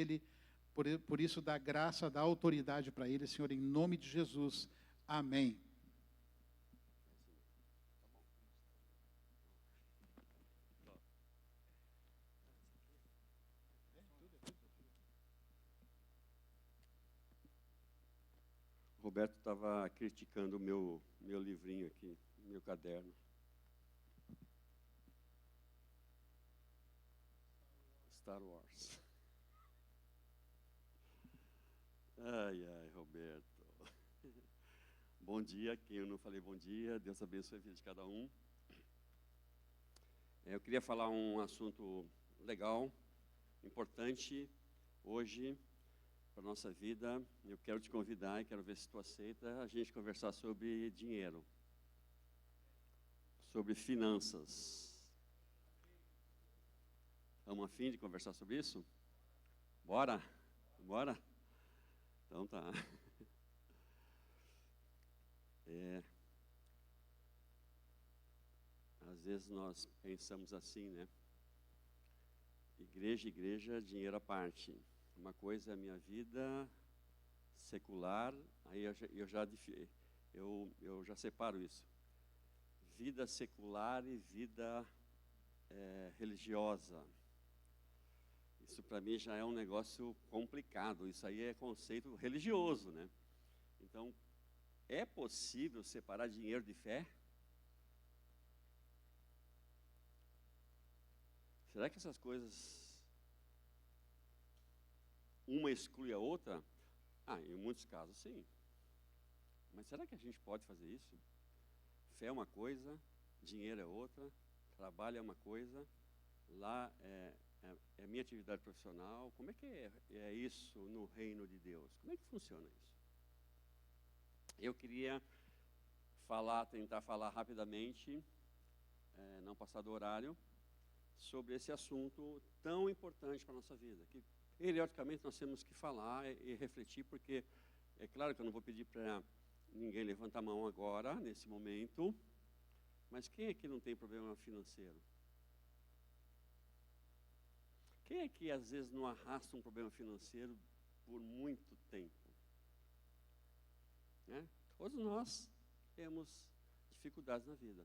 ele, por isso dá graça, dá autoridade para ele, Senhor, em nome de Jesus. Amém. O Roberto estava criticando o meu livrinho aqui, meu caderno. Star Wars. Ai, Roberto. Bom dia, quem eu não falei bom dia, Deus abençoe a vida de cada um. Eu queria falar um assunto legal, importante, hoje, para a nossa vida. Eu quero te convidar e quero ver se tu aceita a gente conversar sobre dinheiro, sobre finanças. Estamos a fim de conversar sobre isso? Bora? Bora? Então tá. Às vezes nós pensamos assim, né? Igreja, dinheiro à parte. Uma coisa é a minha vida secular, aí eu já separo isso. Vida secular e vida religiosa. Isso para mim já é um negócio complicado. Isso aí é conceito religioso, né? Então, é possível separar dinheiro de fé? Será que essas coisas, uma exclui a outra? Em muitos casos, sim. Mas será que a gente pode fazer isso? Fé é uma coisa, dinheiro é outra, trabalho é uma coisa, lá é a minha atividade profissional. Como é que é isso no reino de Deus? Como é que funciona isso? Eu queria tentar falar rapidamente, não passar do horário, sobre esse assunto tão importante para a nossa vida, que periodicamente nós temos que falar e refletir, porque é claro que eu não vou pedir para ninguém levantar a mão agora, nesse momento, mas quem é que não tem problema financeiro? Quem é que às vezes não arrasta um problema financeiro por muito tempo? Né? Todos nós temos dificuldades na vida.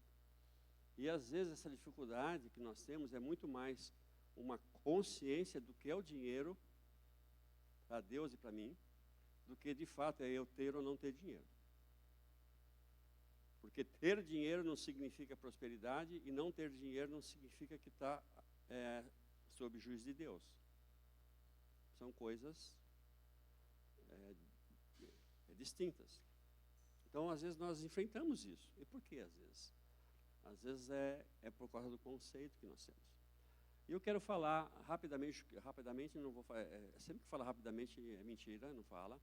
E às vezes essa dificuldade que nós temos é muito mais uma consciência do que é o dinheiro para Deus e para mim, do que de fato é eu ter ou não ter dinheiro. Porque ter dinheiro não significa prosperidade, e não ter dinheiro não significa que está sob juízo de Deus. São coisas distintas. Então, às vezes, nós enfrentamos isso. E por que, às vezes? Às vezes é por causa do conceito que nós temos. E eu quero falar rapidamente não vou sempre que fala rapidamente é mentira, não fala.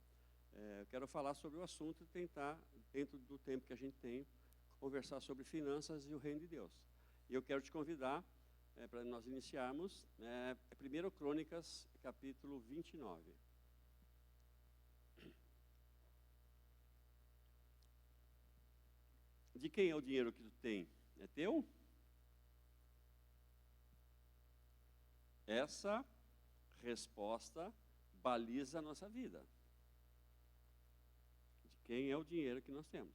Eu quero falar sobre o assunto e tentar, dentro do tempo que a gente tem, conversar sobre finanças e o reino de Deus. E eu quero te convidar, para nós iniciarmos, 1 Crônicas, capítulo 29. De quem é o dinheiro que tu tem? É teu? Essa resposta baliza a nossa vida. De quem é o dinheiro que nós temos?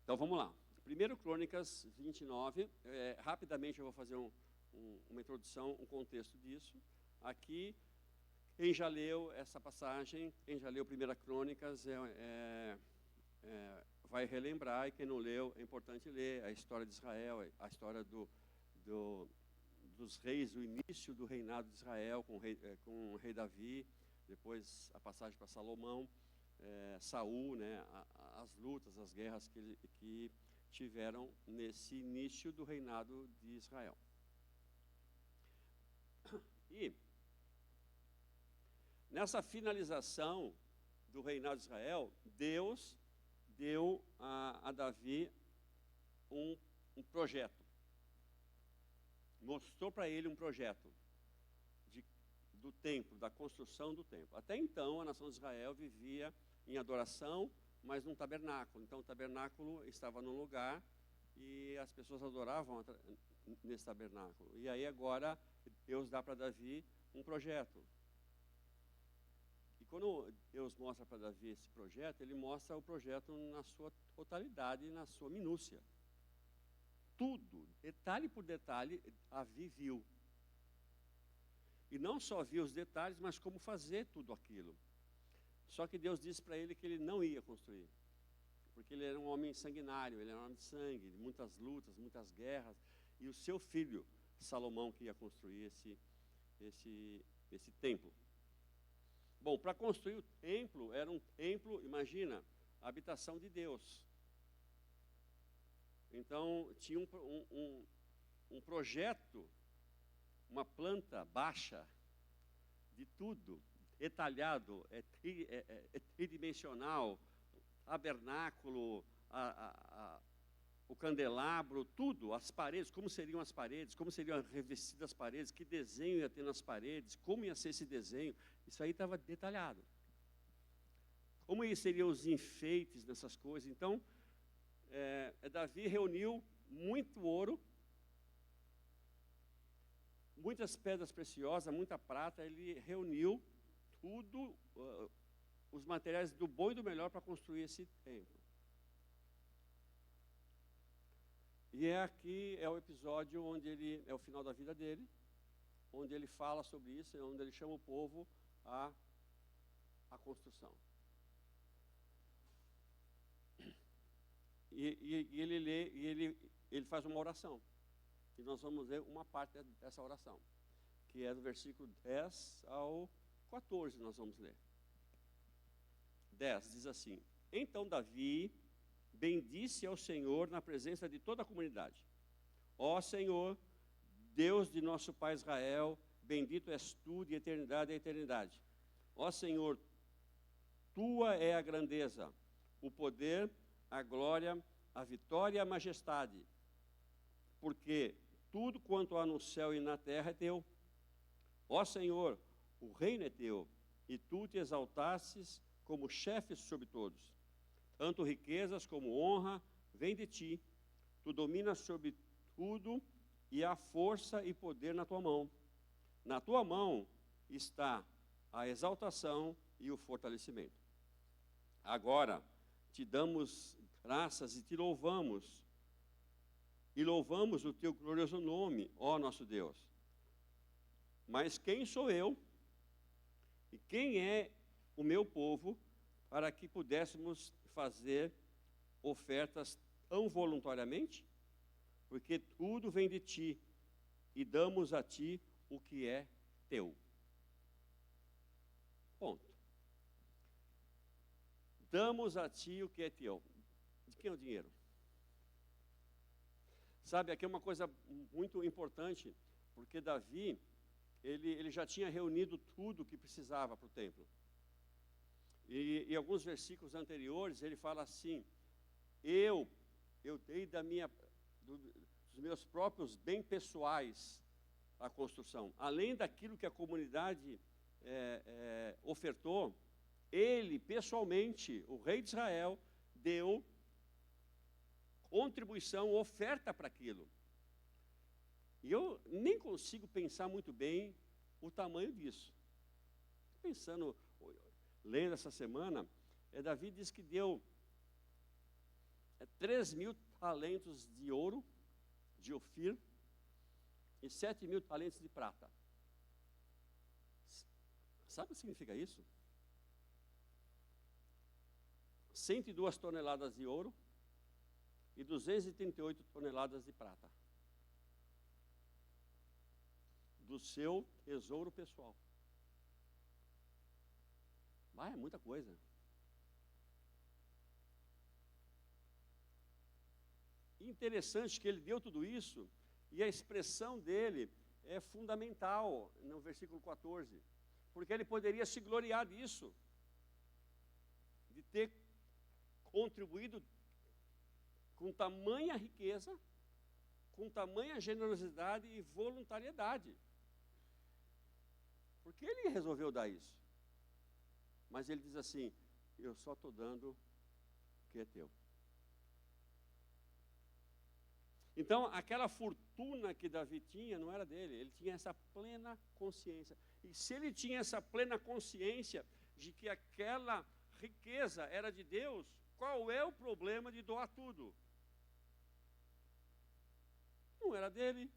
Então vamos lá. 1 Crônicas 29, rapidamente eu vou fazer uma introdução, um contexto disso. Aqui, quem já leu essa passagem, quem já leu 1 Crônicas, vai relembrar, e quem não leu, é importante ler a história de Israel, a história dos reis, o início do reinado de Israel com o rei Davi, depois a passagem para Salomão, Saul, né, as lutas, as guerras que tiveram nesse início do reinado de Israel. E nessa finalização do reinado de Israel, Deus deu a Davi um projeto. Mostrou para ele um projeto do templo, da construção do templo. Até então, a nação de Israel vivia em adoração, mas num tabernáculo. Então, o tabernáculo estava num lugar e as pessoas adoravam nesse tabernáculo. E aí agora Deus dá para Davi um projeto. E quando Deus mostra para Davi esse projeto, ele mostra o projeto na sua totalidade, na sua minúcia. Tudo, detalhe por detalhe, Davi viu. E não só viu os detalhes, mas como fazer tudo aquilo. Só que Deus disse para ele que ele não ia construir. Porque ele era um homem sanguinário, ele era um homem de sangue, de muitas lutas, muitas guerras. E o seu filho, Salomão, que ia construir esse templo. Bom, para construir o templo, era um templo, imagina, a habitação de Deus. Então, tinha um projeto, uma planta baixa de tudo, detalhado, tridimensional, tabernáculo, o candelabro, tudo, as paredes, como seriam revestidas as paredes, que desenho ia ter nas paredes, como ia ser esse desenho, isso aí estava detalhado. Como seriam os enfeites dessas coisas. Então, Davi reuniu muito ouro, muitas pedras preciosas, muita prata, ele reuniu tudo, os materiais do bom e do melhor para construir esse templo. E aqui é o episódio onde é o final da vida dele, onde ele fala sobre isso, onde ele chama o povo à construção. E ele lê, e ele faz uma oração. E nós vamos ler uma parte dessa oração, que é do versículo 10 ao 14, nós vamos ler. 10 diz assim: Então Davi bendisse ao Senhor na presença de toda a comunidade. Ó Senhor, Deus de nosso pai Israel, bendito és tu de eternidade a eternidade. Ó Senhor, tua é a grandeza, o poder, a glória, a vitória e a majestade, porque tudo quanto há no céu e na terra é teu. Ó Senhor, o reino é teu, e tu te exaltastes como chefe sobre todos. Tanto riquezas como honra vem de ti. Tu dominas sobre tudo, e há força e poder na tua mão. Na tua mão está a exaltação e o fortalecimento. Agora te damos graças e te louvamos. E louvamos o teu glorioso nome, ó nosso Deus. Mas quem sou eu? E quem é o meu povo para que pudéssemos fazer ofertas tão voluntariamente? Porque tudo vem de ti e damos a ti o que é teu. Ponto. Damos a ti o que é teu. De quem é o dinheiro? Sabe, aqui é uma coisa muito importante, porque Davi, ele já tinha reunido tudo o que precisava para o templo. E em alguns versículos anteriores, ele fala assim: eu dei dos meus próprios bens pessoais a construção. Além daquilo que a comunidade ofertou, ele, pessoalmente, o rei de Israel, deu contribuição, oferta para aquilo. E eu nem consigo pensar muito bem o tamanho disso. Pensando, lendo essa semana, Davi diz que deu 3.000 talentos de ouro, de Ofir, e 7.000 talentos de prata. Sabe o que significa isso? 102 toneladas de ouro e 238 toneladas de prata. Do seu tesouro pessoal. É muita coisa. Interessante que ele deu tudo isso, e a expressão dele é fundamental no versículo 14, porque ele poderia se gloriar disso, de ter contribuído com tamanha riqueza, com tamanha generosidade e voluntariedade, porque ele resolveu dar isso. Mas ele diz assim: eu só estou dando o que é teu. Então, aquela fortuna que Davi tinha não era dele, ele tinha essa plena consciência. E se ele tinha essa plena consciência de que aquela riqueza era de Deus, qual é o problema de doar tudo? Não era dele.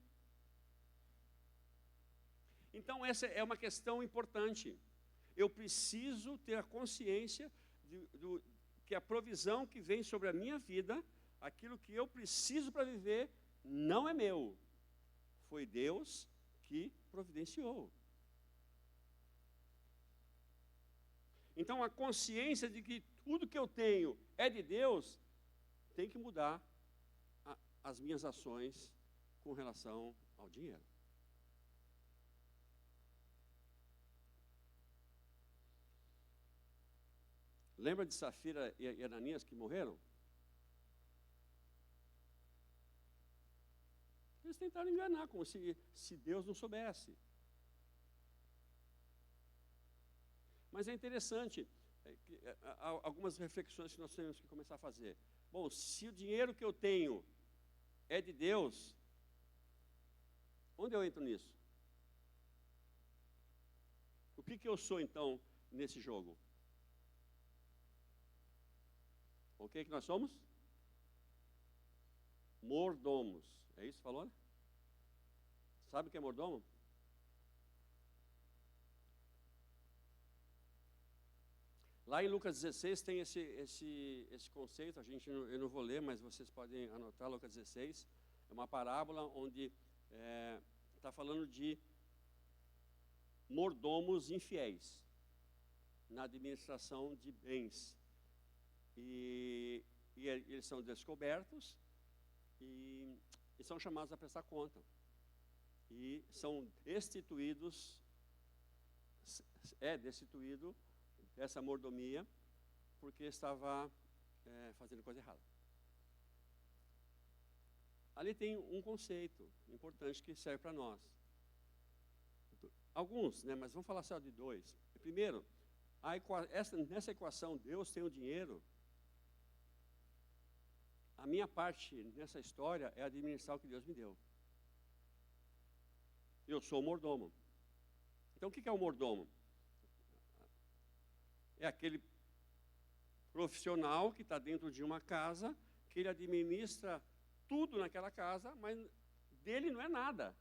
Então, essa é uma questão importante. Eu preciso ter a consciência que a provisão que vem sobre a minha vida, aquilo que eu preciso para viver, não é meu. Foi Deus que providenciou. Então, a consciência de que tudo que eu tenho é de Deus, tem que mudar as minhas ações com relação ao dinheiro. Lembra de Safira e Ananias que morreram? Eles tentaram enganar, como se Deus não soubesse. Mas é interessante, algumas reflexões que nós temos que começar a fazer. Bom, se o dinheiro que eu tenho é de Deus, onde eu entro nisso? O que eu sou, então, nesse jogo? O que nós somos? Mordomos. É isso que falou, né? Sabe o que é mordomo? Lá em Lucas 16 tem esse conceito, eu não vou ler, mas vocês podem anotar, Lucas 16. É uma parábola onde está falando de mordomos infiéis na administração de bens. E eles são descobertos e são chamados a prestar conta. E são destituídos, destituído dessa mordomia, porque estava fazendo coisa errada. Ali tem um conceito importante que serve para nós. Alguns, mas vamos falar só de dois. Primeiro, nessa equação, Deus tem o dinheiro. A minha parte nessa história é administrar o que Deus me deu. Eu sou o mordomo. Então, o que é o mordomo? É aquele profissional que está dentro de uma casa, que ele administra tudo naquela casa, mas dele não é nada.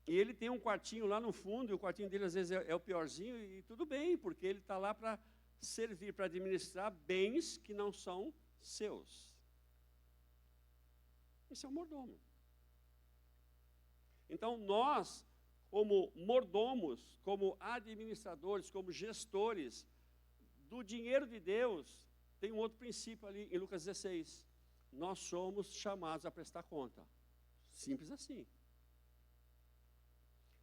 E ele tem um quartinho lá no fundo, e o quartinho dele às vezes é o piorzinho, e tudo bem, porque ele está lá para servir, para administrar bens que não são seus. Esse é o mordomo. Então, nós, como mordomos, como administradores, como gestores do dinheiro de Deus, tem um outro princípio ali em Lucas 16. Nós somos chamados a prestar conta. Simples assim.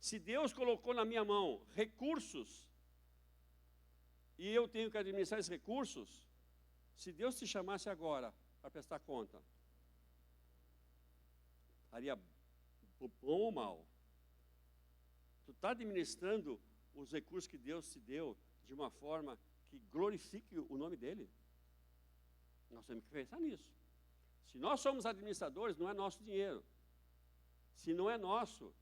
Se Deus colocou na minha mão recursos, e eu tenho que administrar esses recursos, se Deus te chamasse agora para prestar conta, faria bom ou mal? Tu está administrando os recursos que Deus te deu de uma forma que glorifique o nome dele? Nós temos que pensar nisso. Se nós somos administradores, não é nosso dinheiro. Se não é nosso,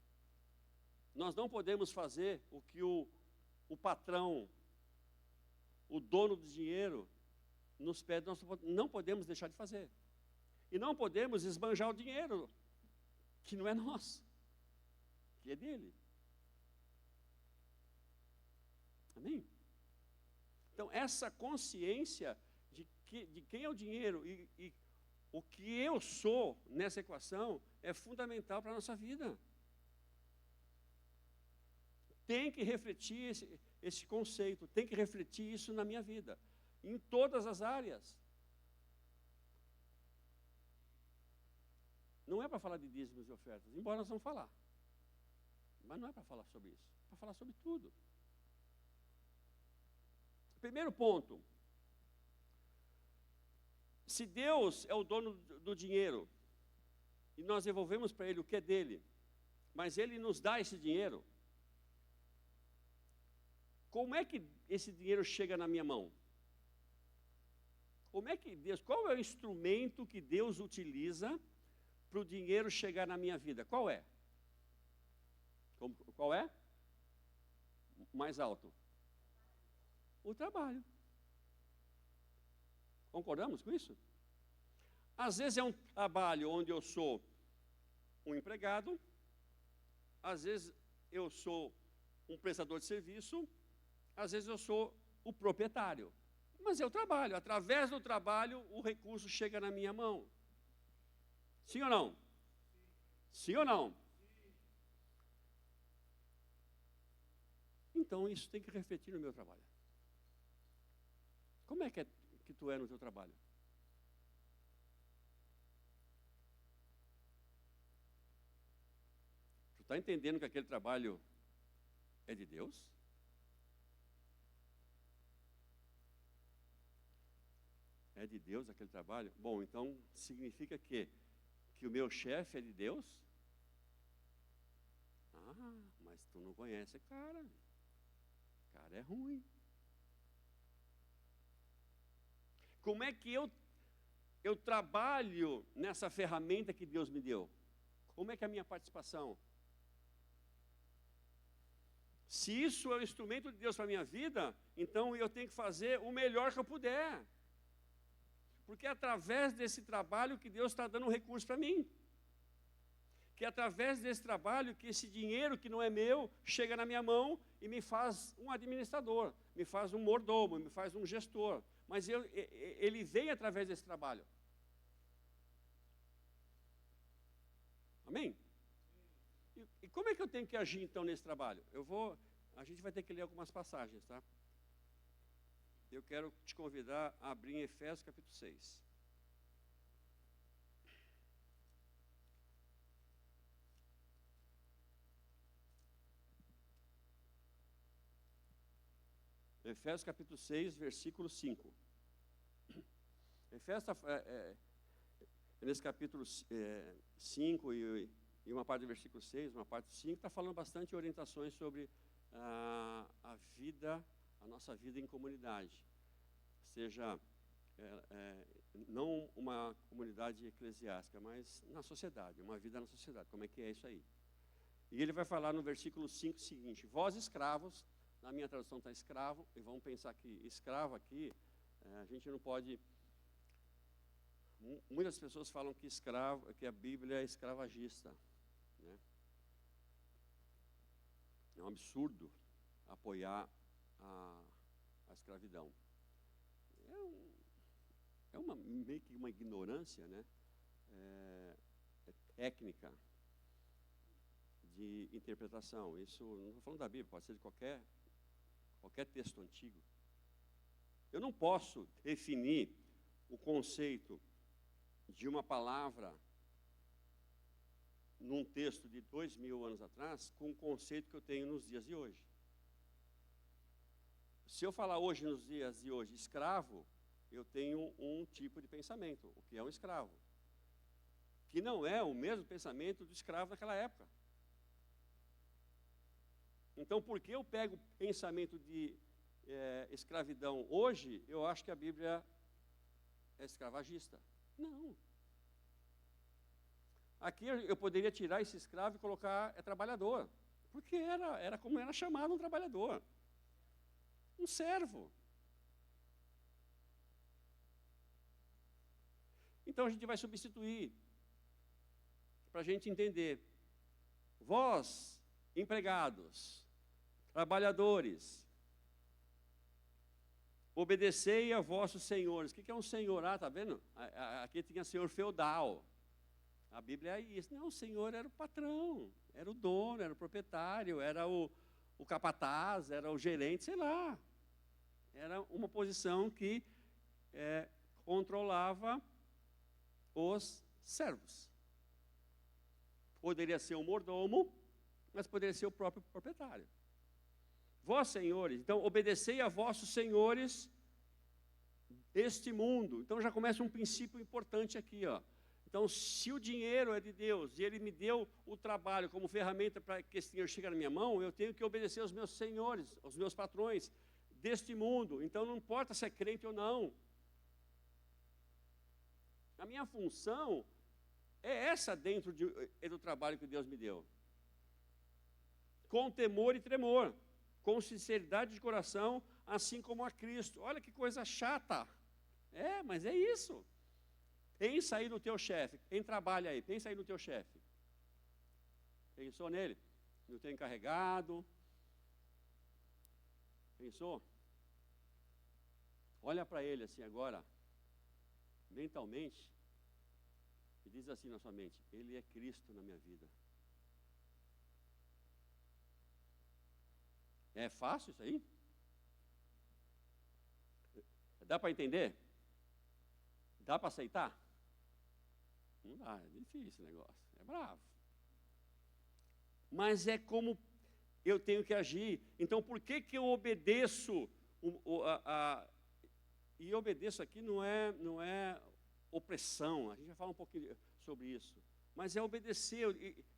nós não podemos fazer o que o patrão, o dono do dinheiro, nos pede. Nós não podemos deixar de fazer. E não podemos esbanjar o dinheiro, que não é nosso, que é dele. Amém? Então, essa consciência de quem é o dinheiro e o que eu sou nessa equação é fundamental para a nossa vida. Tem que refletir esse conceito, tem que refletir isso na minha vida, em todas as áreas. Não é para falar de dízimos e ofertas, embora nós vamos falar. Mas não é para falar sobre isso, é para falar sobre tudo. Primeiro ponto. Se Deus é o dono do dinheiro, e nós devolvemos para Ele o que é dele, mas Ele nos dá esse dinheiro, como é que esse dinheiro chega na minha mão? como é que Deus, qual é o instrumento que Deus utiliza para o dinheiro chegar na minha vida? Qual é? Qual é? Mais alto. O trabalho. Concordamos com isso? Às vezes é um trabalho onde eu sou um empregado, às vezes eu sou um prestador de serviço, às vezes eu sou o proprietário. Mas eu trabalho, através do trabalho o recurso chega na minha mão. Sim ou não? Sim ou não? Então isso tem que refletir no meu trabalho. Como é que tu é no teu trabalho? Tu está entendendo que aquele trabalho é de Deus? É de Deus aquele trabalho? Bom, então significa que o meu chefe é de Deus? Ah, mas tu não conhece cara. O cara é ruim. Como é que eu trabalho nessa ferramenta que Deus me deu? Como é que é a minha participação? Se isso é o instrumento de Deus para a minha vida, então eu tenho que fazer o melhor que eu puder. Porque é através desse trabalho que Deus está dando um recurso para mim. Que é através desse trabalho que esse dinheiro que não é meu, chega na minha mão e me faz um administrador, me faz um mordomo, me faz um gestor. Mas ele vem através desse trabalho. Amém? E como é que eu tenho que agir então nesse trabalho? A gente vai ter que ler algumas passagens, tá? Eu quero te convidar a abrir em Efésios capítulo 6. Efésios capítulo 6, versículo 5. Efésios, nesse capítulo 5 e uma parte do versículo 6, uma parte do 5, está falando bastante orientações sobre a vida, a nossa vida em comunidade. Seja, não uma comunidade eclesiástica, mas na sociedade, uma vida na sociedade. Como é que é isso aí? E ele vai falar no versículo 5 o seguinte: vós escravos, na minha tradução está escravo, e vamos pensar que escravo aqui, a gente não pode... Muitas pessoas falam que a Bíblia é escravagista, né? É um absurdo apoiar a escravidão. Meio que uma ignorância, né? Técnica de interpretação. Isso não estou falando da Bíblia, pode ser de qualquer texto antigo. Eu não posso definir o conceito de uma palavra num texto de 2000 anos atrás com o conceito que eu tenho nos dias de hoje. Se eu falar hoje, nos dias de hoje, escravo, eu tenho um tipo de pensamento, o que é um escravo, que não é o mesmo pensamento do escravo naquela época. Então, por que eu pego o pensamento de escravidão hoje, eu acho que a Bíblia é escravagista? Não. Aqui eu poderia tirar esse escravo e colocar trabalhador, porque era como era chamado um trabalhador, um servo. Então a gente vai substituir, para a gente entender. Vós, empregados, trabalhadores, obedecei a vossos senhores. O que é um senhor? Ah, está vendo? Aqui tinha senhor feudal. A Bíblia é isso. Não, o senhor era o patrão, era o dono, era o proprietário, era o capataz, era o gerente, sei lá. Era uma posição que controlava os servos. Poderia ser um mordomo, mas poderia ser o próprio proprietário. Vós, senhores, então, obedecei a vossos senhores deste mundo. Então, já começa um princípio importante aqui, ó. Então, se o dinheiro é de Deus e Ele me deu o trabalho como ferramenta para que esse dinheiro chegue na minha mão, eu tenho que obedecer aos meus senhores, aos meus patrões deste mundo. Então, não importa se é crente ou não. A minha função é essa dentro do trabalho que Deus me deu. Com temor e tremor, com sinceridade de coração, assim como a Cristo. Olha que coisa chata. Mas é isso. Pensa aí no teu chefe, quem trabalha aí, pensa aí no teu chefe. Pensou nele? No teu encarregado? Pensou? Olha para ele assim agora, mentalmente, e diz assim na sua mente: ele é Cristo na minha vida. É fácil isso aí? Dá para entender? Dá para aceitar? Não dá, é difícil o negócio, é bravo. Mas é como eu tenho que agir. Então, por que eu obedeço? E obedeço aqui não é opressão, a gente vai falar um pouquinho sobre isso. Mas é obedecer,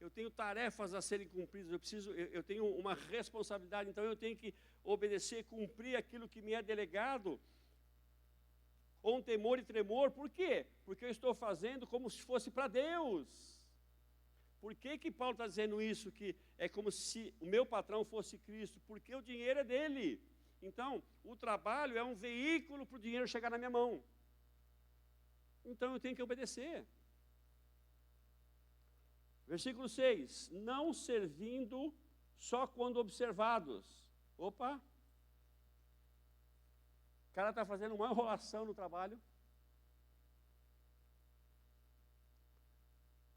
eu tenho tarefas a serem cumpridas, eu tenho uma responsabilidade, então eu tenho que obedecer, cumprir aquilo que me é delegado, com temor e tremor. Por quê? Porque eu estou fazendo como se fosse para Deus. Por que Paulo está dizendo isso? Que é como se o meu patrão fosse Cristo, porque o dinheiro é dele. Então, o trabalho é um veículo para o dinheiro chegar na minha mão. Então, eu tenho que obedecer. Versículo 6, não servindo só quando observados. Opa! O cara está fazendo uma enrolação no trabalho.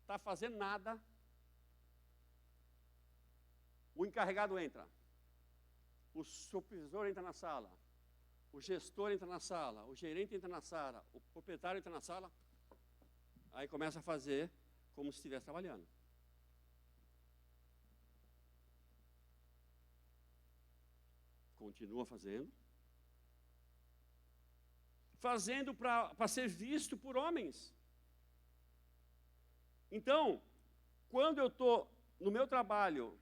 Está fazendo nada. O encarregado entra. O supervisor entra na sala. O gestor entra na sala. O gerente entra na sala. O proprietário entra na sala. Aí começa a fazer como se estivesse trabalhando. Continua fazendo. Fazendo para ser visto por homens. Então, quando eu estou no meu trabalho,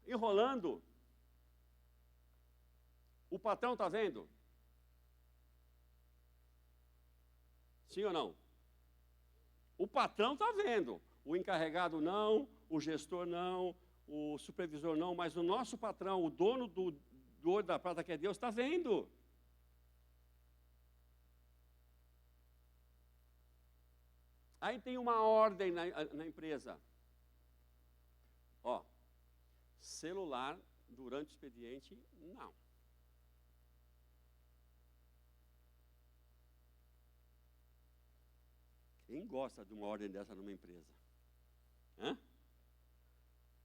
enrolando, o patrão está vendo? Sim ou não? O patrão está vendo. O encarregado não, o gestor não, o supervisor não, mas o nosso patrão, o dono do ouro da prata que é Deus, está vendo. Aí tem uma ordem na empresa. Ó, celular durante o expediente, não. Quem gosta de uma ordem dessa numa empresa? Hã?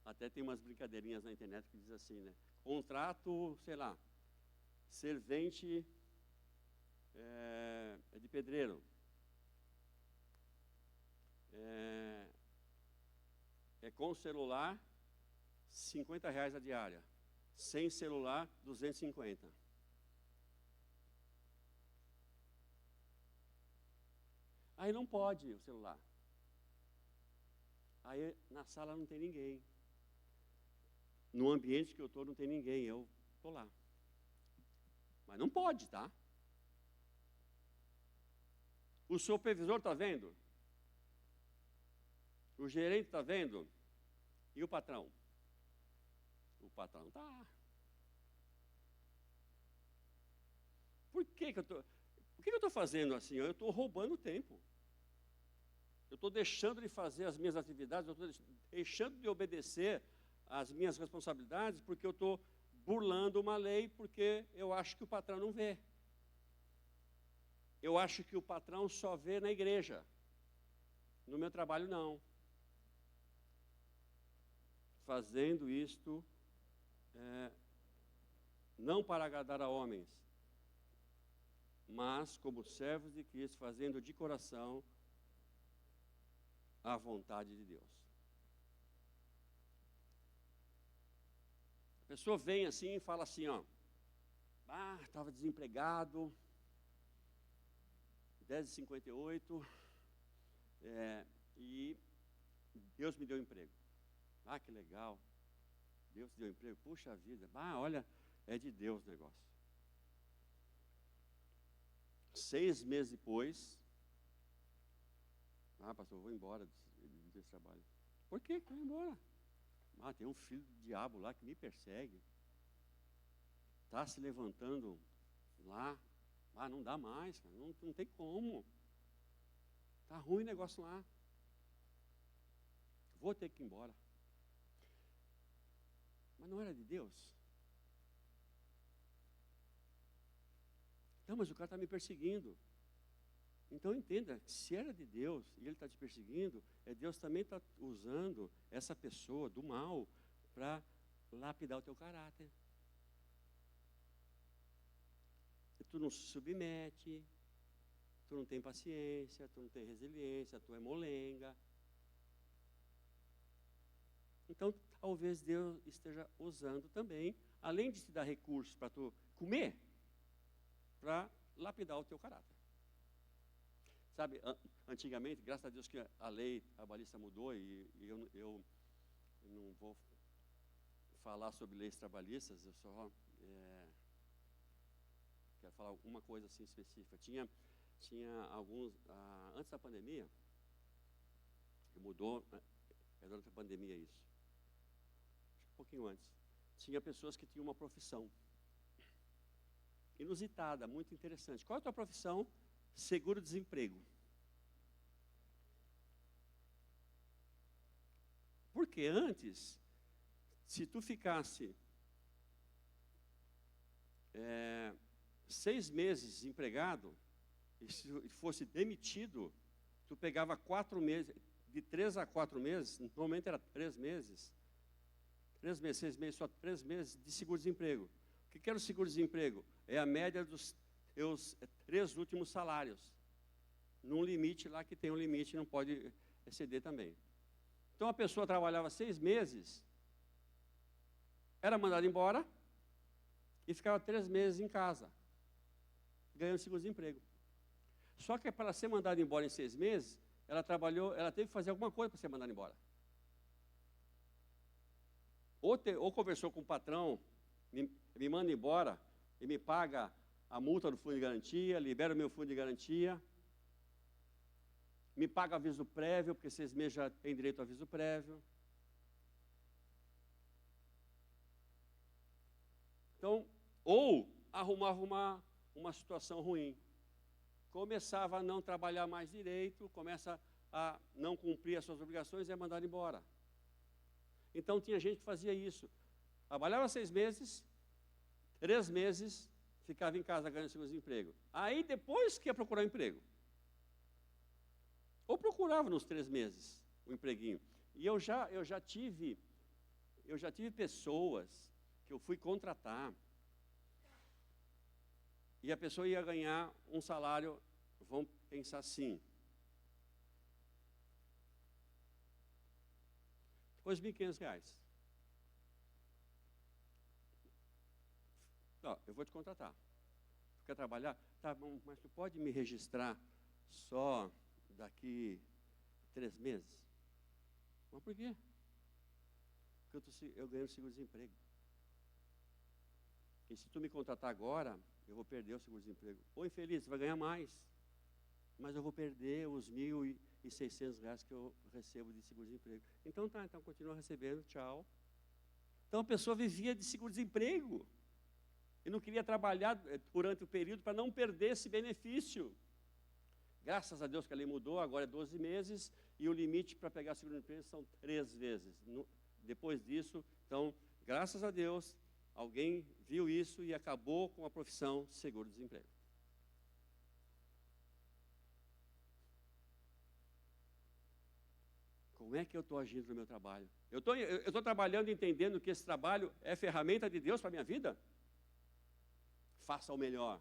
Até tem umas brincadeirinhas na internet que diz assim, né? Contrato, sei lá, servente de pedreiro. Com celular, R$50 a diária. Sem celular, 250. Aí não pode o celular. Aí na sala não tem ninguém. No ambiente que eu estou não tem ninguém, eu estou lá. Mas não pode, tá? O supervisor está vendo? O gerente está vendo? E o patrão? O patrão está. Por que eu estou... O que eu estou fazendo assim? Eu estou roubando tempo. Eu estou deixando de fazer as minhas atividades, eu estou deixando de obedecer às minhas responsabilidades, porque eu estou burlando uma lei, porque eu acho que o patrão não vê. Eu acho que o patrão só vê na igreja. No meu trabalho, não. Fazendo isto, não para agradar a homens, mas como servos de Cristo, fazendo de coração a vontade de Deus. A pessoa vem assim e fala assim, ó, estava desempregado, 10h58, e Deus me deu emprego. Que legal, Deus te deu emprego, puxa vida, olha, é de Deus o negócio. 6 meses depois, pastor, eu vou embora desse trabalho. Por quê que vai embora? Tem um filho do diabo lá que me persegue. Está se levantando lá. Não dá mais, cara. Não tem como. Está ruim o negócio lá. Vou ter que ir embora. Mas não era de Deus? Não, mas o cara está me perseguindo. Então entenda, se era de Deus e ele está te perseguindo, Deus também está usando essa pessoa do mal para lapidar o teu caráter. E tu não se submete, tu não tem paciência, tu não tem resiliência, tu é molenga. Então talvez Deus esteja usando também, além de te dar recursos para tu comer, para lapidar o teu caráter. Sabe, antigamente, graças a Deus que a lei trabalhista mudou e eu não vou falar sobre leis trabalhistas, eu só quero falar alguma coisa assim específica. Tinha alguns, antes da pandemia, que mudou, durante a pandemia isso, acho que um pouquinho antes, tinha pessoas que tinham uma profissão inusitada, muito interessante. Qual é a tua profissão? Seguro-desemprego. Porque antes, se tu ficasse 6 meses desempregado, e se fosse demitido, tu pegava 4 meses, de 3 a 4 meses, normalmente era 3 meses, 3 meses, 6 meses, só 3 meses de seguro-desemprego. O que era o seguro-desemprego? É a média dos teus 3 últimos salários, num limite lá que tem um limite, não pode exceder também. Então a pessoa trabalhava 6 meses, era mandada embora e ficava 3 meses em casa, ganhando seguro-desemprego. Só que para ser mandada embora em 6 meses, ela teve que fazer alguma coisa para ser mandada embora. Ou conversou com o patrão, me manda embora e me paga a multa do fundo de garantia, libera o meu fundo de garantia, me paga aviso prévio, porque 6 meses já tem direito a aviso prévio. Então, ou arrumava uma situação ruim. Começava a não trabalhar mais direito, começa a não cumprir as suas obrigações e é mandado embora. Então, tinha gente que fazia isso. Trabalhava 6 meses, 3 meses, ficava em casa ganhando seguro-desemprego. Aí, depois que ia procurar um emprego. Ou procurava nos 3 meses o empreguinho. E eu já tive pessoas que eu fui contratar e a pessoa ia ganhar um salário, vamos pensar assim, R$2.500. Eu vou te contratar. Tu quer trabalhar? Tá bom, mas tu pode me registrar só daqui 3 meses? Mas por quê? Porque eu ganho seguro-desemprego. E se tu me contratar agora, eu vou perder o seguro-desemprego. Ô infeliz, você vai ganhar mais. Mas eu vou perder os R$1.600 que eu recebo de seguro-desemprego. Então continua recebendo, tchau. Então a pessoa vivia de seguro-desemprego. E não queria trabalhar durante o período para não perder esse benefício. Graças a Deus que a lei mudou, agora é 12 meses, e o limite para pegar seguro-desemprego são 3 vezes. Depois disso, então, graças a Deus, alguém viu isso e acabou com a profissão seguro-desemprego. Como é que eu estou agindo no meu trabalho? Eu estou trabalhando entendendo que esse trabalho é ferramenta de Deus para a minha vida? Faça o melhor.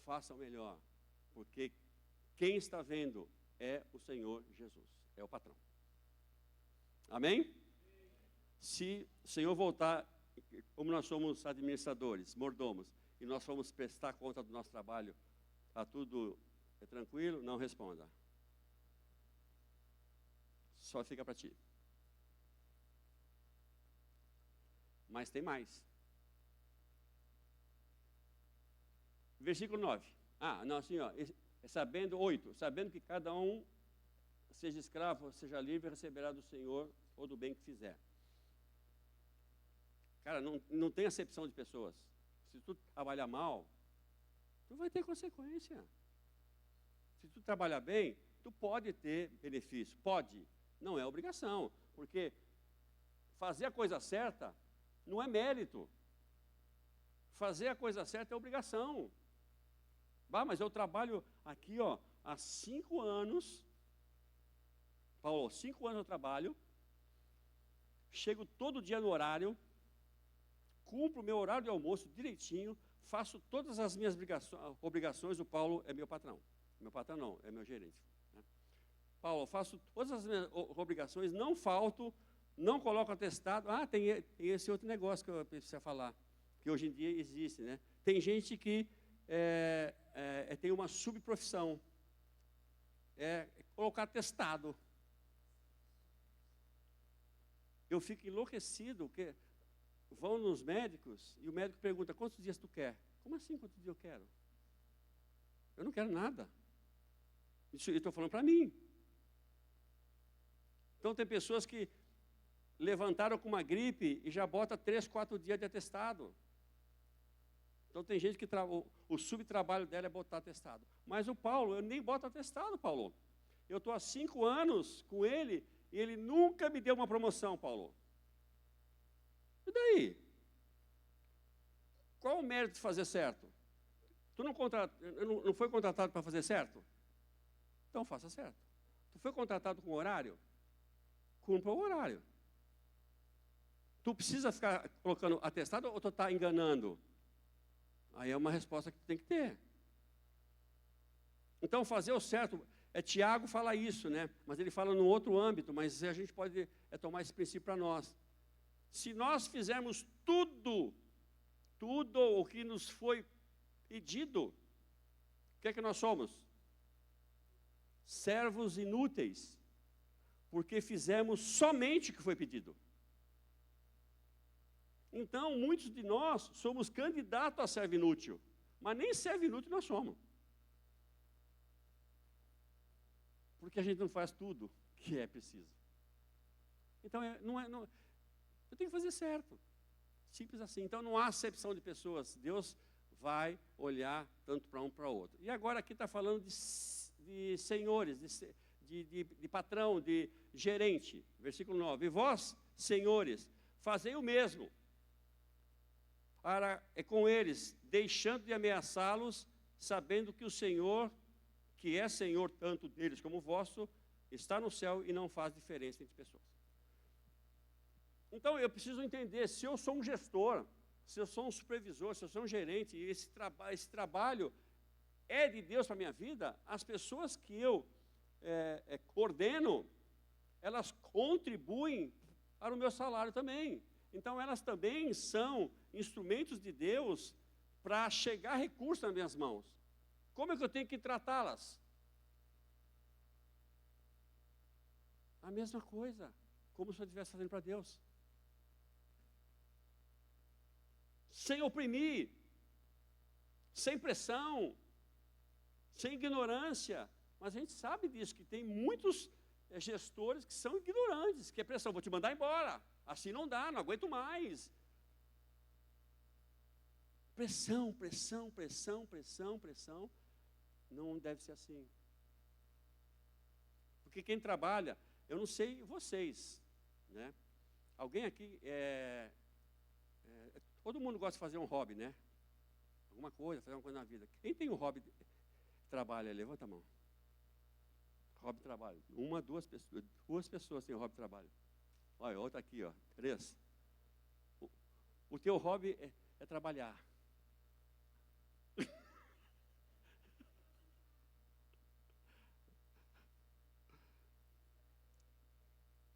Faça o melhor. Porque quem está vendo é o Senhor Jesus, é o patrão. Amém? Se o Senhor voltar, como nós somos administradores, mordomos, e nós formos prestar conta do nosso trabalho, está tudo tranquilo? Não responda. Só fica para ti. Mas tem mais. Versículo 9. Ah, não, assim, ó, sabendo, 8, sabendo que cada um seja escravo, seja livre, receberá do Senhor ou do bem que fizer. Cara, não tem acepção de pessoas. Se tu trabalhar mal, tu vai ter consequência. Se tu trabalhar bem, tu pode ter benefício. Pode. Não é obrigação. Porque fazer a coisa certa não é mérito. Fazer a coisa certa é obrigação. Bah, mas eu trabalho aqui, ó, há 5 anos. Paulo, 5 anos eu trabalho. Chego todo dia no horário. Cumpro o meu horário de almoço direitinho. Faço todas as minhas obrigações. O Paulo é meu patrão. Meu patrão não, é meu gerente. Né? Paulo, faço todas as minhas obrigações, não falto, não coloco atestado. Ah, tem esse outro negócio que eu preciso falar, que hoje em dia existe, né? Tem gente que tem uma subprofissão, colocar atestado. Eu fico enlouquecido, porque vão nos médicos e o médico pergunta, quantos dias tu quer? Como assim, quantos dias eu quero? Eu não quero nada. Isso eu estou falando para mim. Então tem pessoas que levantaram com uma gripe e já bota 3, 4 dias de atestado. Então tem gente que o subtrabalho dela é botar atestado. Mas o Paulo, eu nem boto atestado, Paulo. Eu estou há 5 anos com ele e ele nunca me deu uma promoção, Paulo. E daí? Qual o mérito de fazer certo? Tu não foi contratado para fazer certo? Então faça certo. Tu foi contratado com horário? Cumpra o horário. Tu precisa ficar colocando atestado ou tu está enganando? Aí é uma resposta que tu tem que ter. Então fazer o certo, Tiago fala isso, né? Mas ele fala num outro âmbito, mas a gente pode tomar esse princípio para nós. Se nós fizermos tudo o que nos foi pedido, o que é que nós somos? Servos inúteis, porque fizemos somente o que foi pedido. Então, muitos de nós somos candidatos a servo inútil, mas nem servo inútil nós somos. Porque a gente não faz tudo que é preciso. Então, eu tenho que fazer certo. Simples assim. Então, não há acepção de pessoas. Deus vai olhar tanto para um para o outro. E agora aqui está falando de senhores, de patrão, de gerente. Versículo 9. E vós, senhores, fazei o mesmo com eles, deixando de ameaçá-los, sabendo que o Senhor, que é Senhor tanto deles como vosso, está no céu e não faz diferença entre pessoas. Então, eu preciso entender, se eu sou um gestor, se eu sou um supervisor, se eu sou um gerente, e esse trabalho é de Deus para a minha vida, as pessoas que eu coordeno, elas contribuem para o meu salário também. Então, elas também são instrumentos de Deus para chegar recursos nas minhas mãos. Como é que eu tenho que tratá-las? A mesma coisa, como se eu estivesse fazendo para Deus. Sem oprimir, sem pressão, sem ignorância. Mas a gente sabe disso, que tem muitos gestores que são ignorantes, que é pressão, vou te mandar embora, assim não dá, não aguento mais. Pressão, pressão, pressão, pressão, pressão, não deve ser assim. Porque quem trabalha, eu não sei vocês, né? Alguém aqui, todo mundo gosta de fazer um hobby, né? Alguma coisa, fazer uma coisa na vida. Quem tem um hobby de trabalho? Levanta a mão. Hobby de trabalho. 1, 2 pessoas têm hobby de trabalho. Olha, outra aqui, ó, 3. O teu hobby é trabalhar.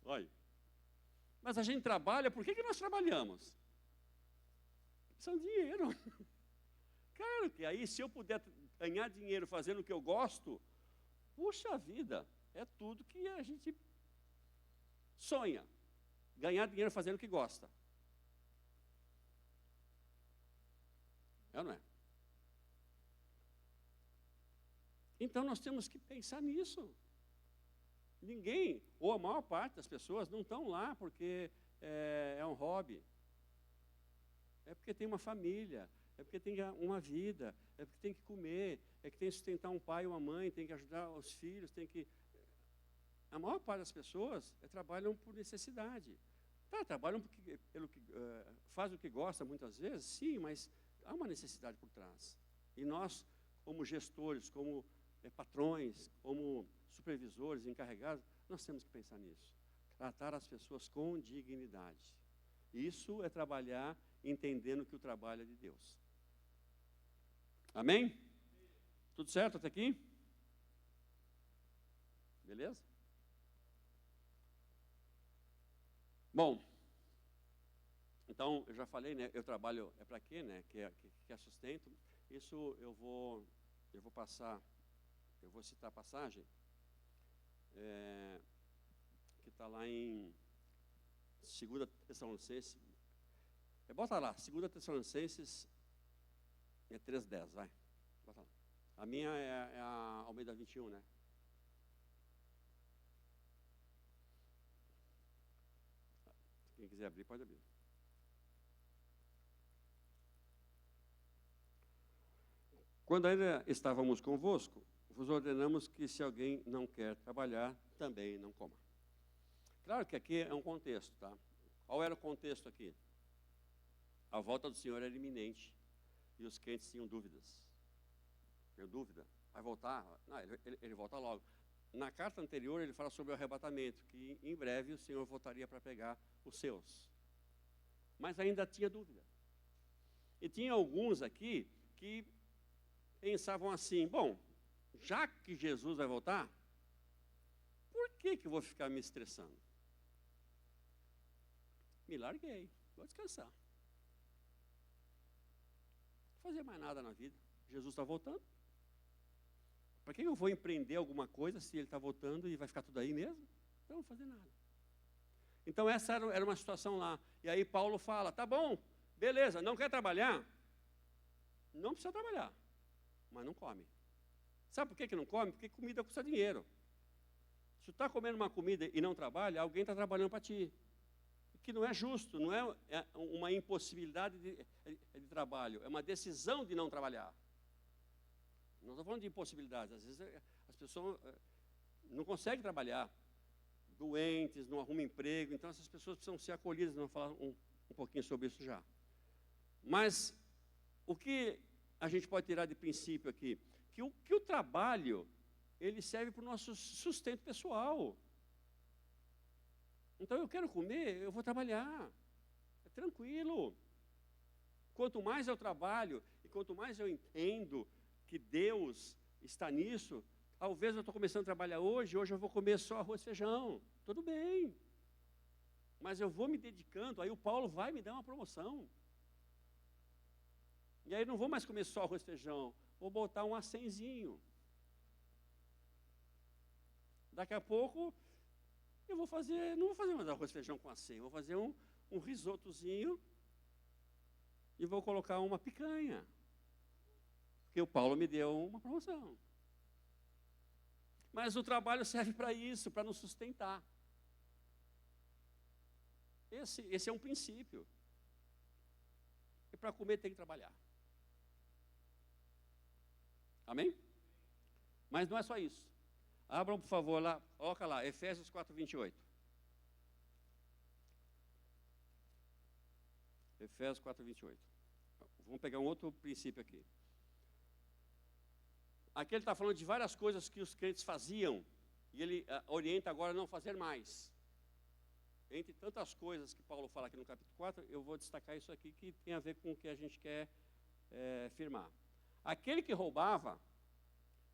Olha, mas a gente trabalha, por que nós trabalhamos? Precisa de dinheiro. Claro que aí, se eu puder ganhar dinheiro fazendo o que eu gosto, puxa vida, é tudo que a gente sonha. Ganhar dinheiro fazendo o que gosta. É ou não é? Então nós temos que pensar nisso. Ninguém, ou a maior parte das pessoas, não estão lá porque é um hobby. É porque tem uma família, é porque tem uma vida, é porque tem que comer, é que tem que sustentar um pai e uma mãe, tem que ajudar os filhos, tem que... A maior parte das pessoas trabalham por necessidade. Trabalham faz o que gosta muitas vezes, sim, mas há uma necessidade por trás. E nós, como gestores, como patrões, como supervisores, encarregados, nós temos que pensar nisso. Tratar as pessoas com dignidade. Isso é trabalhar entendendo que o trabalho é de Deus. Amém? Tudo certo até aqui? Beleza? Bom, então, eu já falei, né? Eu trabalho, é para quê, né? Que é sustento. Isso eu vou passar, eu vou citar a passagem, que está lá em 2 Tessalonicenses. Bota lá, 2 Tessalonicenses 3:10, vai. Bota lá. A minha é a Almeida 21, né? Quem quiser abrir, pode abrir. Quando ainda estávamos convosco, vos ordenamos que se alguém não quer trabalhar, também não coma. Claro que aqui é um contexto, tá? Qual era o contexto aqui? A volta do Senhor era iminente e os crentes tinham dúvidas. Tinha dúvida? Vai voltar? Não, ele volta logo. Na carta anterior ele fala sobre o arrebatamento, que em breve o Senhor voltaria para pegar os seus. Mas ainda tinha dúvida. E tinha alguns aqui que pensavam assim, bom, já que Jesus vai voltar, por que eu vou ficar me estressando? Me larguei, vou descansar. Não vou fazer mais nada na vida. Jesus está voltando. Para que eu vou empreender alguma coisa se ele está voltando e vai ficar tudo aí mesmo? Então, não vou fazer nada. Então, essa era uma situação lá. E aí Paulo fala, tá bom, beleza, não quer trabalhar? Não precisa trabalhar, mas não come. Sabe por que não come? Porque comida custa dinheiro. Se tu está comendo uma comida e não trabalha, alguém está trabalhando para ti. Que não é justo, não é uma impossibilidade de trabalho, é uma decisão de não trabalhar. Não estou falando de impossibilidades, às vezes as pessoas não conseguem trabalhar, doentes, não arrumam emprego, então essas pessoas precisam ser acolhidas, nós vamos falar um pouquinho sobre isso já. Mas o que a gente pode tirar de princípio aqui? Que o trabalho, ele serve para o nosso sustento pessoal. Então eu quero comer, eu vou trabalhar, é tranquilo. Quanto mais eu trabalho e quanto mais eu entendo que Deus está nisso, talvez eu estou começando a trabalhar hoje eu vou comer só arroz e feijão, tudo bem. Mas eu vou me dedicando, aí o Paulo vai me dar uma promoção. E aí não vou mais comer só arroz e feijão, vou botar um acenzinho. Daqui a pouco eu não vou fazer mais arroz e feijão com acém, vou fazer um risotozinho e vou colocar uma picanha. Porque o Paulo me deu uma promoção. Mas o trabalho serve para isso, para nos sustentar. Esse é um princípio. E para comer tem que trabalhar. Amém? Mas não é só isso. Abram, por favor, lá, coloca lá, Efésios 4:28. Efésios 4:28. Vamos pegar um outro princípio aqui. Aqui ele está falando de várias coisas que os crentes faziam, e ele orienta agora a não fazer mais. Entre tantas coisas que Paulo fala aqui no capítulo 4, eu vou destacar isso aqui que tem a ver com o que a gente quer firmar. Aquele que roubava,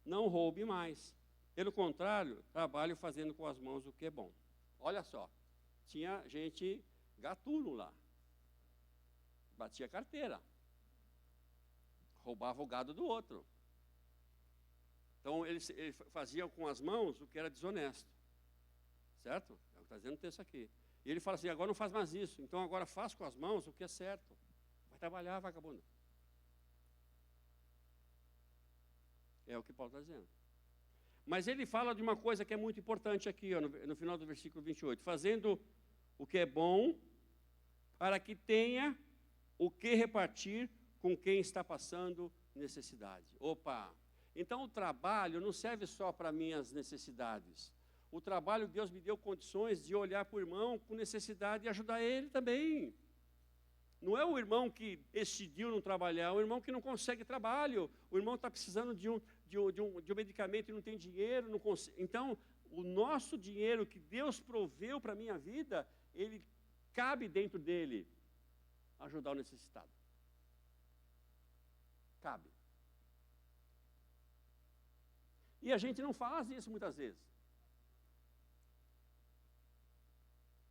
não roube mais. Pelo contrário, trabalhe fazendo com as mãos o que é bom. Olha só, tinha gente gatuno lá. Batia carteira. Roubava o gado do outro. Então, ele fazia com as mãos o que era desonesto. Certo? É o que está dizendo o texto aqui. E ele fala assim, agora não faz mais isso. Então, agora faz com as mãos o que é certo. Vai trabalhar, vagabundo. É o que Paulo está dizendo. Mas ele fala de uma coisa que é muito importante aqui, ó, no final do versículo 28. Fazendo o que é bom, para que tenha o que repartir com quem está passando necessidade. Opa! Então o trabalho não serve só para minhas necessidades. O trabalho, Deus me deu condições de olhar para o irmão com necessidade e ajudar ele também. Não é o irmão que decidiu não trabalhar, é o irmão que não consegue trabalho. O irmão está precisando de um medicamento e não tem dinheiro. Não consegue. Então, o nosso dinheiro que Deus proveu para a minha vida, ele cabe dentro dele ajudar o necessitado. Cabe. E a gente não faz isso muitas vezes.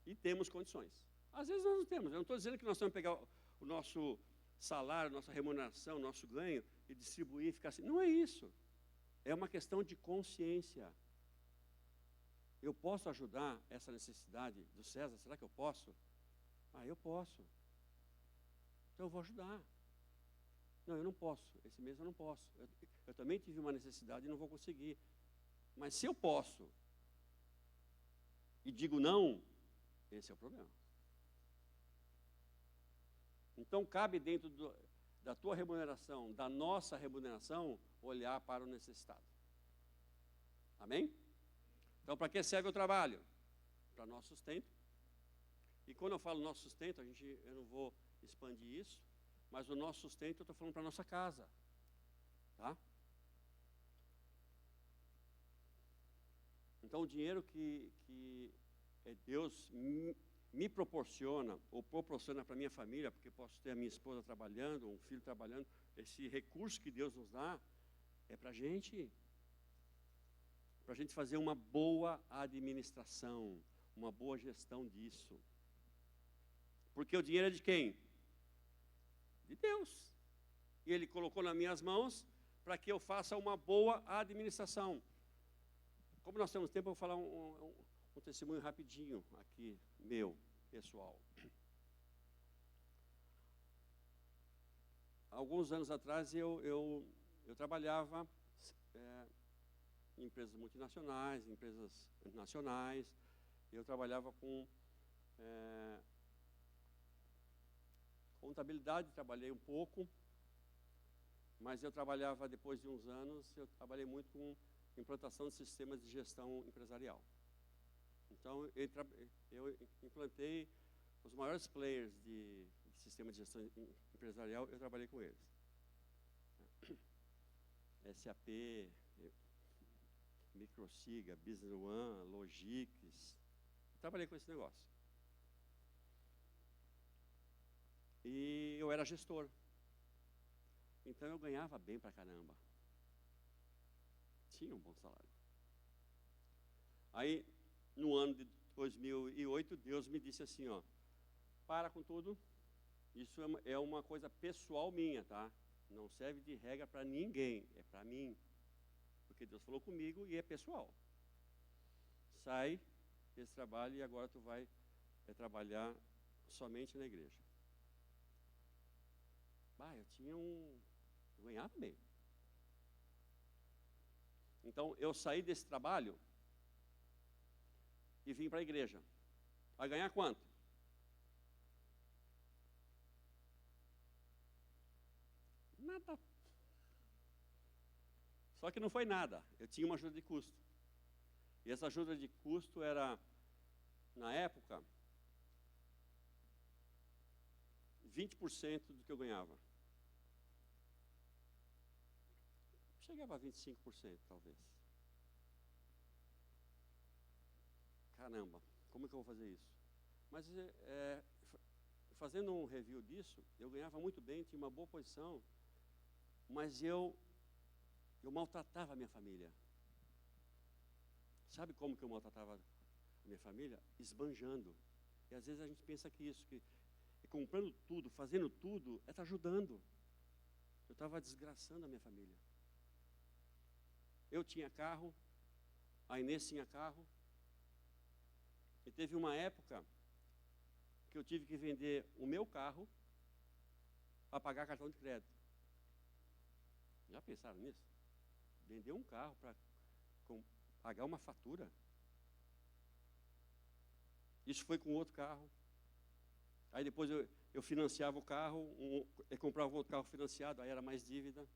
E temos condições. Às vezes nós não temos. Eu não estou dizendo que nós vamos pegar o nosso salário, nossa remuneração, nosso ganho e distribuir e ficar assim. Não é isso. É uma questão de consciência. Eu posso ajudar essa necessidade do César? Será que eu posso? Ah, eu posso. Então eu vou ajudar. Não, eu não posso. Esse mês eu não posso. Eu também tive uma necessidade e não vou conseguir. Mas se eu posso e digo não, esse é o problema. Então cabe dentro da tua remuneração, da nossa remuneração, olhar para o necessitado. Amém? Então para que serve o trabalho? Para nosso sustento. E quando eu falo nosso sustento, eu não vou expandir isso, mas o nosso sustento eu estou falando para a nossa casa. Tá? Então o dinheiro que Deus me proporciona, ou proporciona para a minha família, porque posso ter a minha esposa trabalhando, um filho trabalhando, esse recurso que Deus nos dá, é para a gente fazer uma boa administração, uma boa gestão disso. Porque o dinheiro é de quem? De Deus. E Ele colocou nas minhas mãos para que eu faça uma boa administração. Como nós temos tempo, eu vou falar um testemunho rapidinho aqui, meu, pessoal. Alguns anos atrás eu trabalhava em empresas multinacionais, empresas nacionais. Eu trabalhava com contabilidade, trabalhei um pouco, mas eu trabalhava, depois de uns anos, eu trabalhei muito com implantação de sistemas de gestão empresarial. Então, eu implantei os maiores players de sistema de gestão empresarial, eu trabalhei com eles. SAP, Microsiga, Business One, Logix, trabalhei com esse negócio. E eu era gestor. Então eu ganhava bem pra caramba. Tinha um bom salário. Aí, no ano de 2008, Deus me disse assim, ó, para com tudo, isso é uma coisa pessoal minha, tá? Não serve de regra para ninguém, é para mim. Porque Deus falou comigo e é pessoal. Sai desse trabalho e agora tu vai trabalhar somente na igreja. Eu ganhava bem. Então, eu saí desse trabalho e vim para a igreja. Vai ganhar quanto? Nada. Só que não foi nada. Eu tinha uma ajuda de custo. E essa ajuda de custo era, na época, 20% do que eu ganhava. Chegava a 25%, talvez. Caramba, como é que eu vou fazer isso? Mas, fazendo um review disso, eu ganhava muito bem, tinha uma boa posição, mas eu maltratava a minha família. Sabe como que eu maltratava a minha família? Esbanjando. E às vezes a gente pensa que isso, que comprando tudo, fazendo tudo, está ajudando. Eu estava desgraçando a minha família. Eu tinha carro, a Inês tinha carro, e teve uma época que eu tive que vender o meu carro para pagar cartão de crédito. Já pensaram nisso? Vender um carro para pagar uma fatura. Isso foi com outro carro. Aí depois eu financiava o carro, eu comprava outro carro financiado, aí era mais dívida.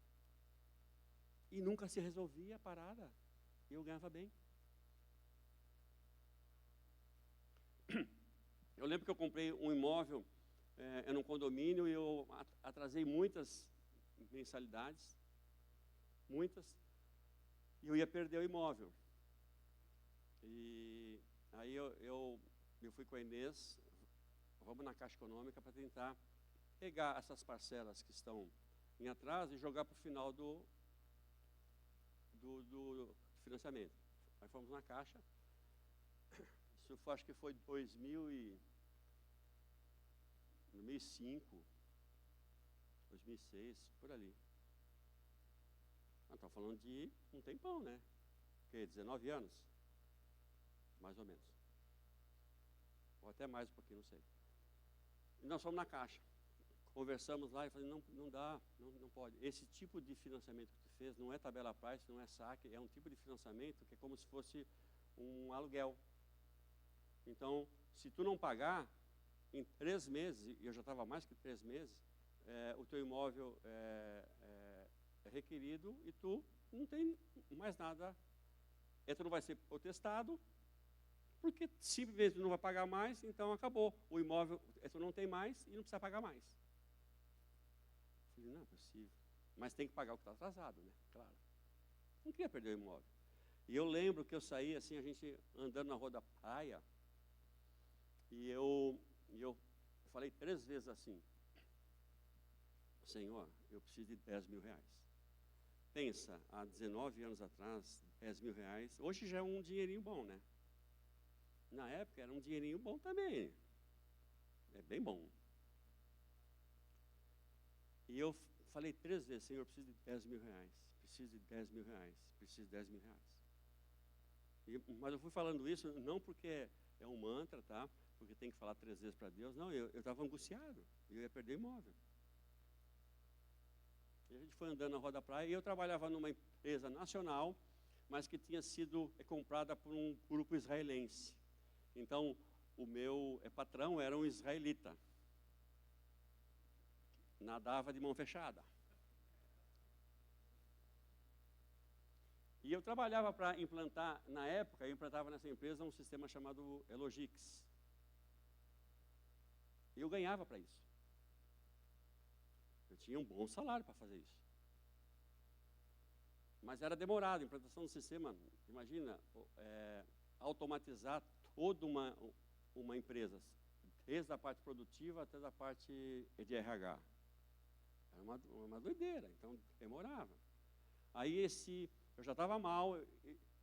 E nunca se resolvia a parada. E eu ganhava bem. Eu lembro que eu comprei um imóvel, era um condomínio, e eu atrasei muitas mensalidades, muitas, e eu ia perder o imóvel. E aí eu fui com a Inês, vamos na Caixa Econômica para tentar pegar essas parcelas que estão em atraso e jogar para o final do financiamento. Aí fomos na Caixa, isso foi, acho que foi 2005, 2006, por ali. Estamos falando de um tempão, né? Que 19 anos, mais ou menos. Ou até mais um pouquinho, não sei. E nós fomos na Caixa. Conversamos lá e falei, não dá, não pode. Esse tipo de financiamento que tu fez não é tabela price, não é saque, é um tipo de financiamento que é como se fosse um aluguel. Então, se tu não pagar, em 3 meses, e eu já estava mais que 3 meses, o teu imóvel é requerido e tu não tem mais nada, tu não vai ser protestado, porque simplesmente não vai pagar mais, então acabou. O imóvel, tu não tem mais e não precisa pagar mais. Eu falei, não é possível. Mas tem que pagar o que está atrasado, né? Claro. Não queria perder o imóvel. E eu lembro que eu saí assim, a gente andando na rua da praia, e eu falei 3 vezes assim, Senhor, eu preciso de 10 mil reais. Pensa, há 19 anos atrás, 10 mil reais, hoje já é um dinheirinho bom, né? Na época era um dinheirinho bom também, é bem bom. E eu falei 3 vezes, Senhor, eu preciso de 10 mil reais, preciso de 10 mil reais, preciso de 10 mil reais. Mas eu fui falando isso não porque é um mantra, tá? Porque tem que falar 3 vezes para Deus. Não, eu estava angustiado, eu ia perder o imóvel. E a gente foi andando na Rua da Praia, e eu trabalhava numa empresa nacional, mas que tinha sido comprada por um grupo israelense. Então, o meu patrão era um israelita. Nadava de mão fechada. E eu trabalhava para implantar, na época, eu implantava nessa empresa um sistema chamado Elogix. E eu ganhava para isso. Eu tinha um bom salário para fazer isso. Mas era demorado, a implantação do sistema, imagina, automatizar toda uma empresa, desde a parte produtiva até a parte de RH. Era uma doideira, então demorava. Aí eu já estava mal,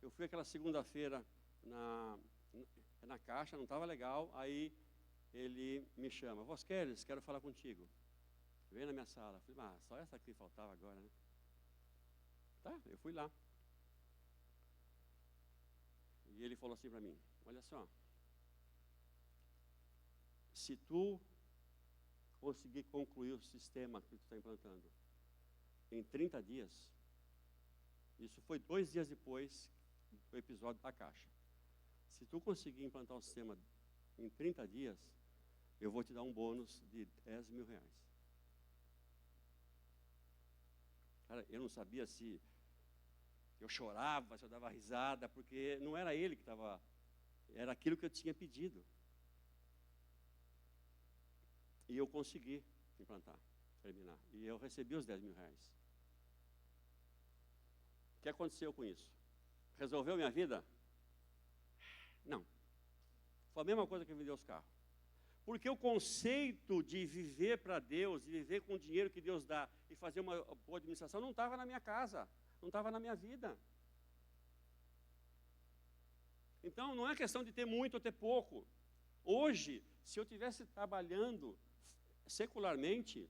eu fui aquela segunda-feira na Caixa, não estava legal, aí ele me chama, Vosqueles, quero falar contigo. Vem na minha sala. Eu falei, só essa aqui faltava agora, né? Tá, eu fui lá. E ele falou assim para mim, olha só, se tu conseguir concluir o sistema que tu está implantando em 30 dias, isso foi 2 dias depois do episódio da Caixa. Se tu conseguir implantar o sistema em 30 dias, eu vou te dar um bônus de 10 mil reais. Cara, eu não sabia se eu chorava, se eu dava risada, porque não era ele que estava, era aquilo que eu tinha pedido. E eu consegui implantar, terminar. E eu recebi os 10 mil reais. O que aconteceu com isso? Resolveu minha vida? Não. Foi a mesma coisa que vender os carros. Porque o conceito de viver para Deus, de viver com o dinheiro que Deus dá e fazer uma boa administração não estava na minha casa, não estava na minha vida. Então, não é questão de ter muito ou ter pouco. Hoje, se eu estivesse trabalhando secularmente,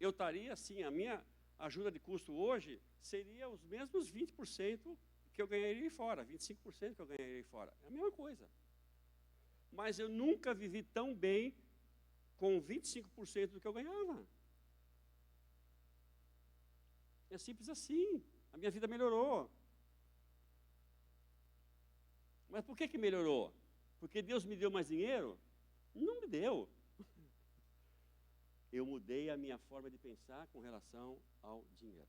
eu estaria assim, a minha ajuda de custo hoje seria os mesmos 20% que eu ganharia fora, 25% que eu ganharia fora. É a mesma coisa. Mas eu nunca vivi tão bem com 25% do que eu ganhava. É simples assim. A minha vida melhorou. Mas por que melhorou? Porque Deus me deu mais dinheiro? Não me deu. Eu mudei a minha forma de pensar com relação ao dinheiro.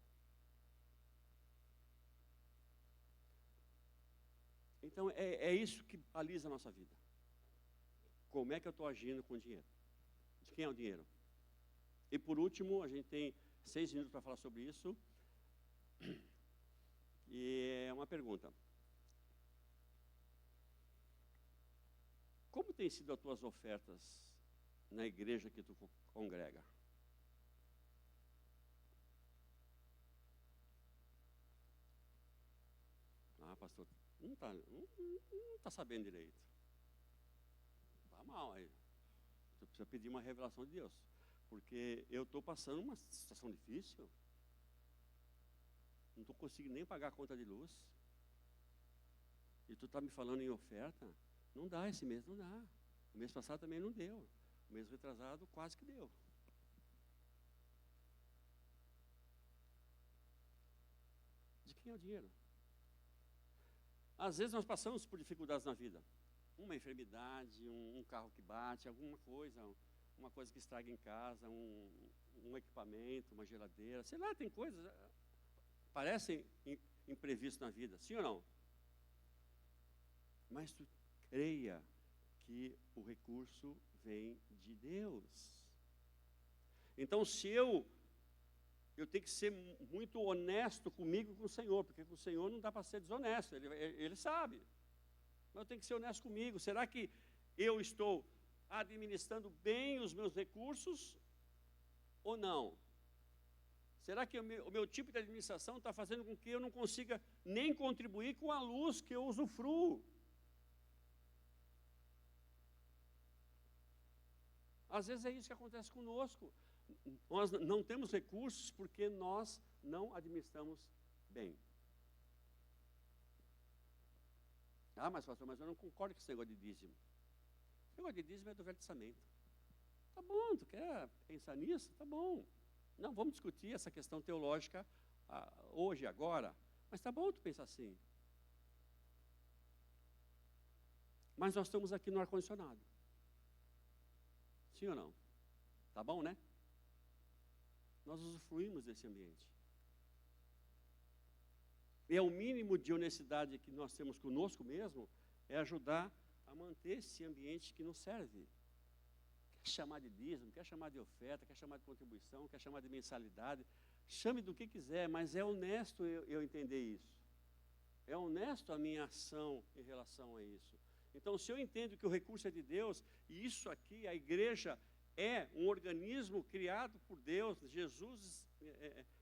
Então, é isso que baliza a nossa vida. Como é que eu estou agindo com o dinheiro? De quem é o dinheiro? E por último, a gente tem 6 minutos para falar sobre isso. E é uma pergunta. Como têm sido as tuas ofertas na igreja que tu congrega? Ah, pastor, não tá sabendo direito. Tá mal aí. Você precisa pedir uma revelação de Deus. Porque eu estou passando uma situação difícil. Não estou conseguindo nem pagar a conta de luz. E tu está me falando em oferta? Não dá esse mês, não dá. O mês passado também não deu. O mês retrasado quase que deu. De quem é o dinheiro? Às vezes nós passamos por dificuldades na vida. Uma enfermidade, um carro que bate, alguma coisa, uma coisa que estraga em casa, um equipamento, uma geladeira, sei lá, tem coisas, parecem imprevistos na vida, sim ou não? Mas tu creia que o recurso vem de Deus. Então, se eu tenho que ser muito honesto comigo e com o Senhor, porque com o Senhor não dá para ser desonesto, ele sabe. Mas eu tenho que ser honesto comigo. Será que eu estou administrando bem os meus recursos ou não? Será que o meu tipo de administração está fazendo com que eu não consiga nem contribuir com a luz que eu usufruo? Às vezes é isso que acontece conosco. Nós não temos recursos porque nós não administramos bem. Ah, mas pastor, mas eu não concordo com esse negócio de dízimo. Esse negócio de dízimo é do Velho Testamento. Tá bom, tu quer pensar nisso? Tá bom. Não, vamos discutir essa questão teológica hoje, agora. Mas tá bom tu pensar assim. Mas nós estamos aqui no ar-condicionado. Sim ou não? Tá bom, né? Nós usufruímos desse ambiente. E é o mínimo de honestidade que nós temos conosco mesmo, é ajudar a manter esse ambiente que nos serve. Quer chamar de dízimo, quer chamar de oferta, quer chamar de contribuição, quer chamar de mensalidade, chame do que quiser, mas é honesto eu entender isso. É honesto a minha ação em relação a isso. Então, se eu entendo que o recurso é de Deus, e isso aqui, a igreja, é um organismo criado por Deus, Jesus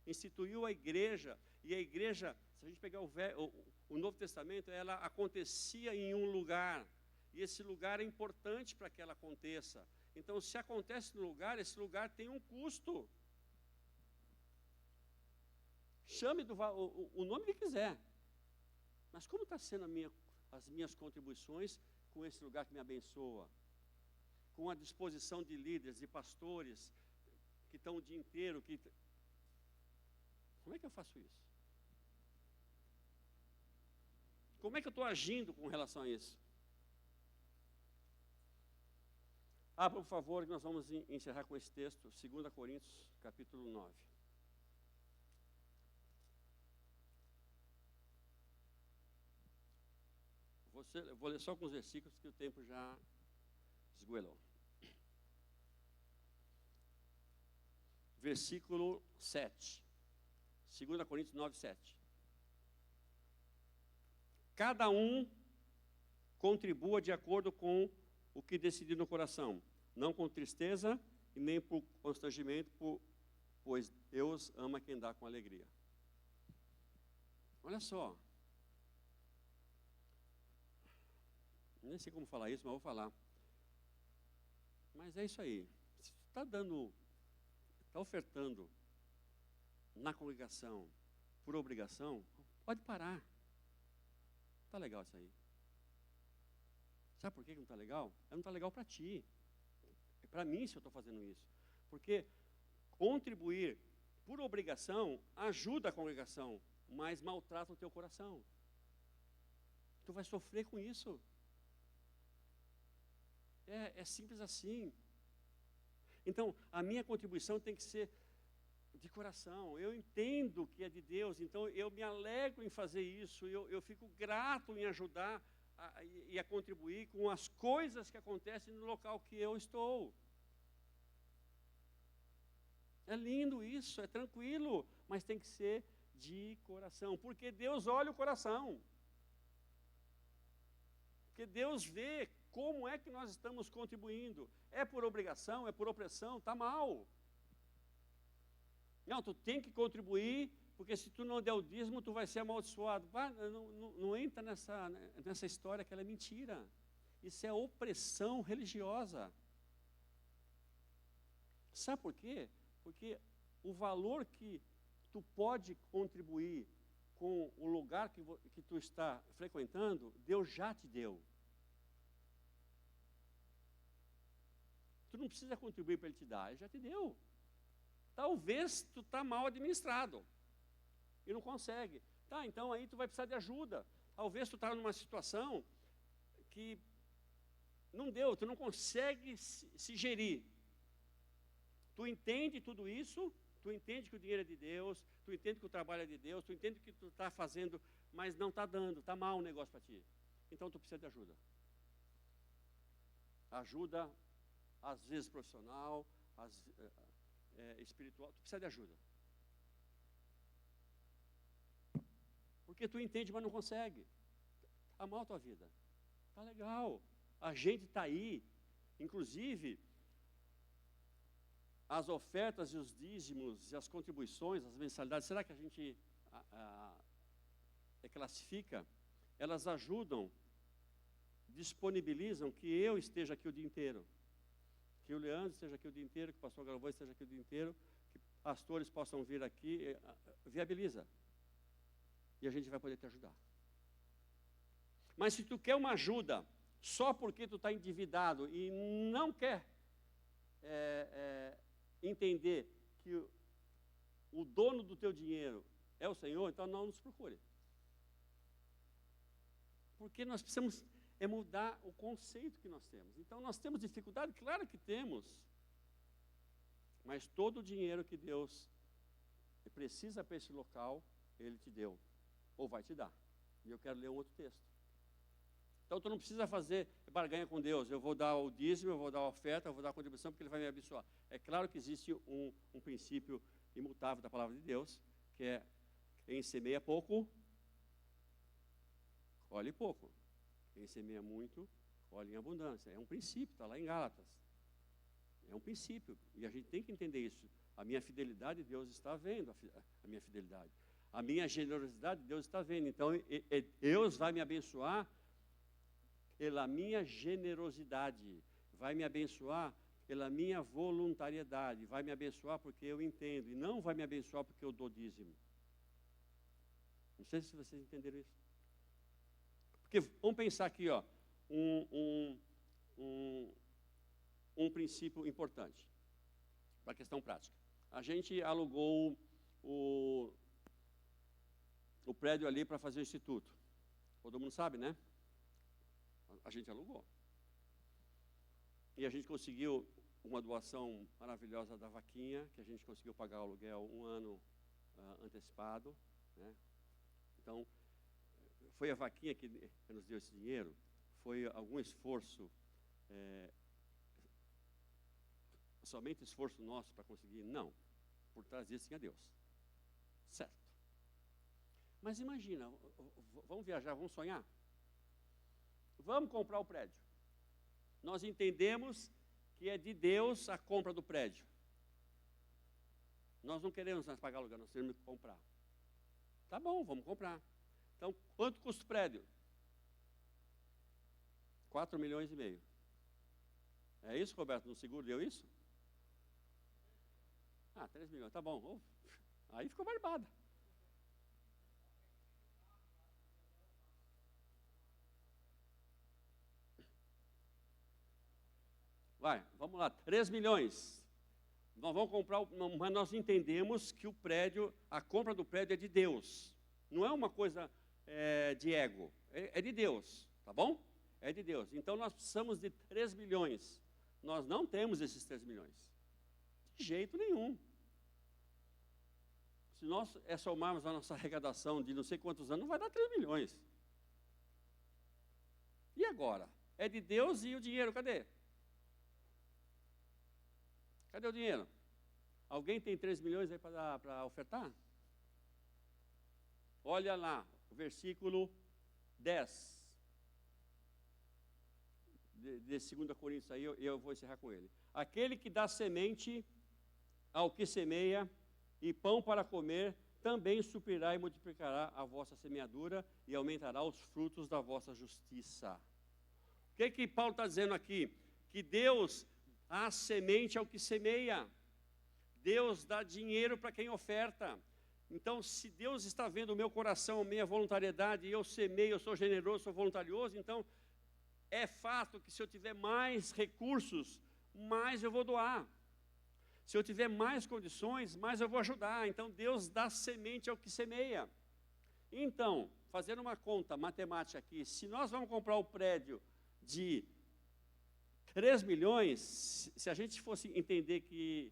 instituiu a igreja, e a igreja, se a gente pegar o Novo Testamento, ela acontecia em um lugar, e esse lugar é importante para que ela aconteça. Então, se acontece no lugar, esse lugar tem um custo. Chame o nome que quiser. Mas como está sendo as minhas contribuições com esse lugar que me abençoa? Com a disposição de líderes, de pastores, que estão o dia inteiro. Como é que eu faço isso? Como é que eu estou agindo com relação a isso? Por favor, que nós vamos encerrar com esse texto, 2 Coríntios, capítulo 9. Vou ler só alguns versículos, que o tempo já esgoelou. Versículo 7. 2 Coríntios 9, 7. Cada um contribua de acordo com o que decidir no coração, não com tristeza e nem por constrangimento, pois Deus ama quem dá com alegria. Olha só. Nem sei como falar isso, mas vou falar. Mas é isso aí. Se tu está ofertando na congregação por obrigação, pode parar. Está legal isso aí. Sabe por que não está legal? Não está legal para ti. É para mim se eu estou fazendo isso. Porque contribuir por obrigação ajuda a congregação, mas maltrata o teu coração. tu vai sofrer com isso. É simples assim. Então, a minha contribuição tem que ser de coração. Eu entendo que é de Deus, então eu me alegro em fazer isso, eu fico grato em ajudar e a contribuir com as coisas que acontecem no local que eu estou. É lindo isso, é tranquilo, mas tem que ser de coração, porque Deus olha o coração. Porque Deus vê como é que nós estamos contribuindo. É por obrigação, é por opressão, está mal. Não, tu tem que contribuir, porque se tu não der o dízimo, tu vai ser amaldiçoado. Não entra nessa história que ela é mentira. Isso é opressão religiosa. Sabe por quê? Porque o valor que tu pode contribuir com o lugar que tu está frequentando, Deus já te deu. Tu não precisa contribuir para Ele te dar, Ele já te deu. Talvez tu está mal administrado e não consegue. Tá, então aí tu vai precisar de ajuda. Talvez tu está numa situação que não deu, tu não consegue se gerir. Tu entende tudo isso, tu entende que o dinheiro é de Deus, tu entende que o trabalho é de Deus, tu entende que tu está fazendo, mas não está dando, está mal o negócio para ti. Então tu precisa de ajuda. Ajuda, às vezes profissional, espiritual, tu precisa de ajuda. Porque tu entende, mas não consegue. Está mal a tua vida. Está legal. A gente está aí, inclusive, as ofertas e os dízimos e as contribuições, as mensalidades, será que a gente classifica? Elas ajudam, disponibilizam que eu esteja aqui o dia inteiro, que o Leandro esteja aqui o dia inteiro, que o pastor Galvão esteja aqui o dia inteiro, que pastores possam vir aqui, viabiliza. E a gente vai poder te ajudar. Mas se tu quer uma ajuda só porque tu está endividado e não quer entender que o dono do teu dinheiro é o Senhor, então não nos procure. Porque nós precisamos mudar o conceito que nós temos. Então nós temos dificuldade? Claro que temos. Mas todo o dinheiro que Deus precisa para esse local, Ele te deu. Ou vai te dar. E eu quero ler um outro texto. Então tu não precisa fazer barganha com Deus. Eu vou dar o dízimo, eu vou dar a oferta, eu vou dar a contribuição, porque Ele vai me abençoar. É claro que existe um princípio imutável da palavra de Deus, que é: quem semeia pouco, colhe pouco. Quem semeia muito, colhe em abundância. É um princípio, está lá em Gálatas. É um princípio. E a gente tem que entender isso. A minha fidelidade, Deus está vendo a minha fidelidade. A minha generosidade, Deus está vendo. Então, Deus vai me abençoar pela minha generosidade. Vai me abençoar pela minha voluntariedade. Vai me abençoar porque eu entendo. E não vai me abençoar porque eu dou dízimo. Não sei se vocês entenderam isso. Porque vamos pensar aqui, ó, um princípio importante para a questão prática. A gente alugou o prédio ali para fazer o instituto. Todo mundo sabe, né? A gente alugou. E a gente conseguiu uma doação maravilhosa da vaquinha, que a gente conseguiu pagar o aluguel 1 ano antecipado, né? Então, foi a vaquinha que nos deu esse dinheiro? Foi algum esforço, somente esforço nosso para conseguir? Não. Por trás disso tinha Deus. Certo. Mas imagina, vamos viajar, vamos sonhar? Vamos comprar o prédio. Nós entendemos que é de Deus a compra do prédio. Nós não queremos mais pagar aluguel, nós temos que comprar. Tá bom, vamos comprar. Então, quanto custa o prédio? 4,5 milhões. É isso, Roberto? No seguro deu isso? 3 milhões, tá bom. Aí ficou barbada. Vai, vamos lá, 3 milhões. Nós vamos comprar, mas nós entendemos que o prédio, a compra do prédio é de Deus. Não é uma coisa de ego. É de Deus, tá bom? É de Deus. Então nós precisamos de 3 milhões. Nós não temos esses 3 milhões. De jeito nenhum. Se nós somarmos a nossa arrecadação de não sei quantos anos, não vai dar 3 milhões. E agora? É de Deus e o dinheiro, cadê? Cadê o dinheiro? Alguém tem 3 milhões aí para ofertar? Olha lá, o versículo 10. De 2 Coríntios aí, eu vou encerrar com ele. Aquele que dá semente ao que semeia e pão para comer, também suprirá e multiplicará a vossa semeadura e aumentará os frutos da vossa justiça. O que Paulo está dizendo aqui? Que Deus dá semente ao que semeia. Deus dá dinheiro para quem oferta. Então, se Deus está vendo o meu coração, a minha voluntariedade, e eu semeio, eu sou generoso, sou voluntarioso, então é fato que se eu tiver mais recursos, mais eu vou doar. Se eu tiver mais condições, mais eu vou ajudar. Então, Deus dá semente ao que semeia. Então, fazendo uma conta matemática aqui, se nós vamos comprar o prédio de 3 milhões, se a gente fosse entender que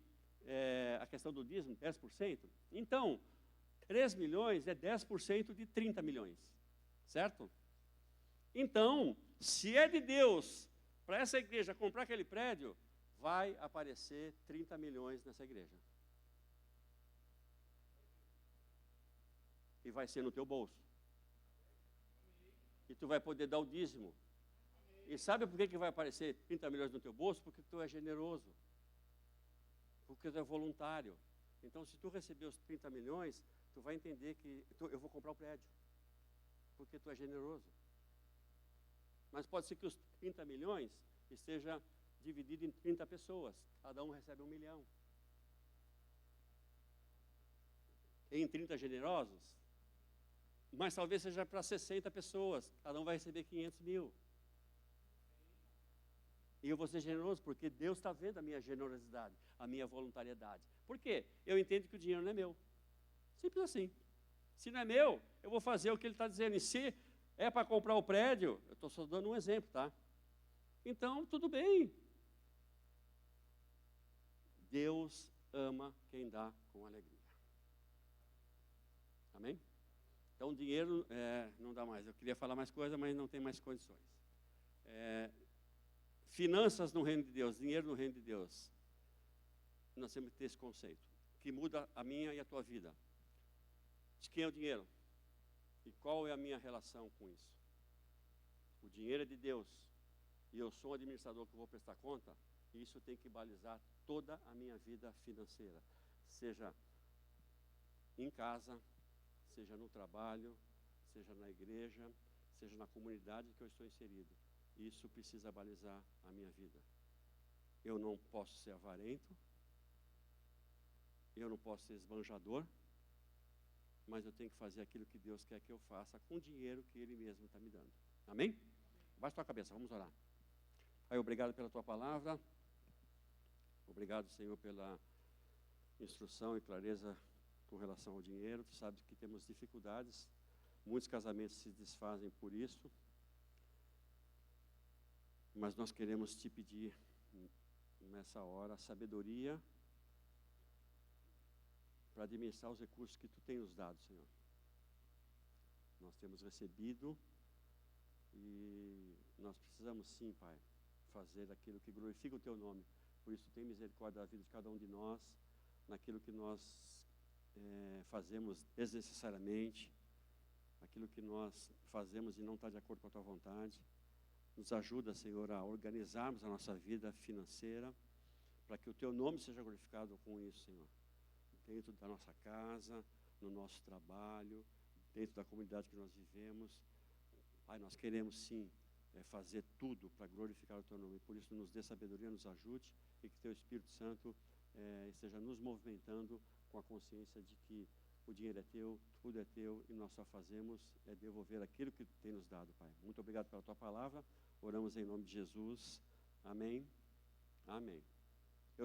a questão do dízimo, 10%, então, 3 milhões é 10% de 30 milhões, certo? Então, se é de Deus para essa igreja comprar aquele prédio, vai aparecer 30 milhões nessa igreja. E vai ser no teu bolso. E tu vai poder dar o dízimo. E sabe por que vai aparecer 30 milhões no teu bolso? Porque tu é generoso. Porque tu é voluntário. Então, se tu receber os 30 milhões, tu vai entender que eu vou comprar o prédio. Porque tu é generoso. Mas pode ser que os 30 milhões esteja dividido em 30 pessoas. Cada um recebe 1 milhão. Em 30 generosos, mas talvez seja para 60 pessoas. Cada um vai receber 500 mil. E eu vou ser generoso porque Deus está vendo a minha generosidade, a minha voluntariedade. Por quê? Eu entendo que o dinheiro não é meu. Simples assim. Se não é meu, eu vou fazer o que ele está dizendo. E se é para comprar o prédio, eu estou só dando um exemplo, tá? Então, tudo bem. Deus ama quem dá com alegria. Amém? Então, dinheiro não dá mais. Eu queria falar mais coisa, mas não tem mais condições. Finanças no reino de Deus, dinheiro no reino de Deus. Nós temos que ter esse conceito, que muda a minha e a tua vida. De quem é o dinheiro? E qual é a minha relação com isso? O dinheiro é de Deus. E eu sou um administrador que vou prestar conta. E isso tem que balizar toda a minha vida financeira. Seja em casa, seja no trabalho, seja na igreja, seja na comunidade que eu estou inserido. Isso precisa balizar a minha vida. Eu não posso ser avarento, eu não posso ser esbanjador, mas eu tenho que fazer aquilo que Deus quer que eu faça com o dinheiro que Ele mesmo está me dando. Amém? Baixa tua cabeça, vamos orar. Pai, obrigado pela tua palavra. Obrigado, Senhor, pela instrução e clareza com relação ao dinheiro. Tu sabes que temos dificuldades. Muitos casamentos se desfazem por isso. Mas nós queremos te pedir, nessa hora, sabedoria para administrar os recursos que tu tem nos dado, Senhor. Nós temos recebido e nós precisamos sim, Pai, fazer aquilo que glorifica o teu nome. Por isso, tem misericórdia da vida de cada um de nós, naquilo que nós fazemos desnecessariamente, aquilo que nós fazemos e não está de acordo com a tua vontade. Nos ajuda, Senhor, a organizarmos a nossa vida financeira, para que o teu nome seja glorificado com isso, Senhor. Dentro da nossa casa, no nosso trabalho, dentro da comunidade que nós vivemos. Pai, nós queremos sim fazer tudo para glorificar o teu nome. Por isso, nos dê sabedoria, nos ajude e que teu Espírito Santo esteja nos movimentando com a consciência de que o dinheiro é teu, tudo é teu e nós só fazemos devolver aquilo que tu tem nos dado, Pai. Muito obrigado pela tua palavra. Oramos em nome de Jesus. Amém. Amém.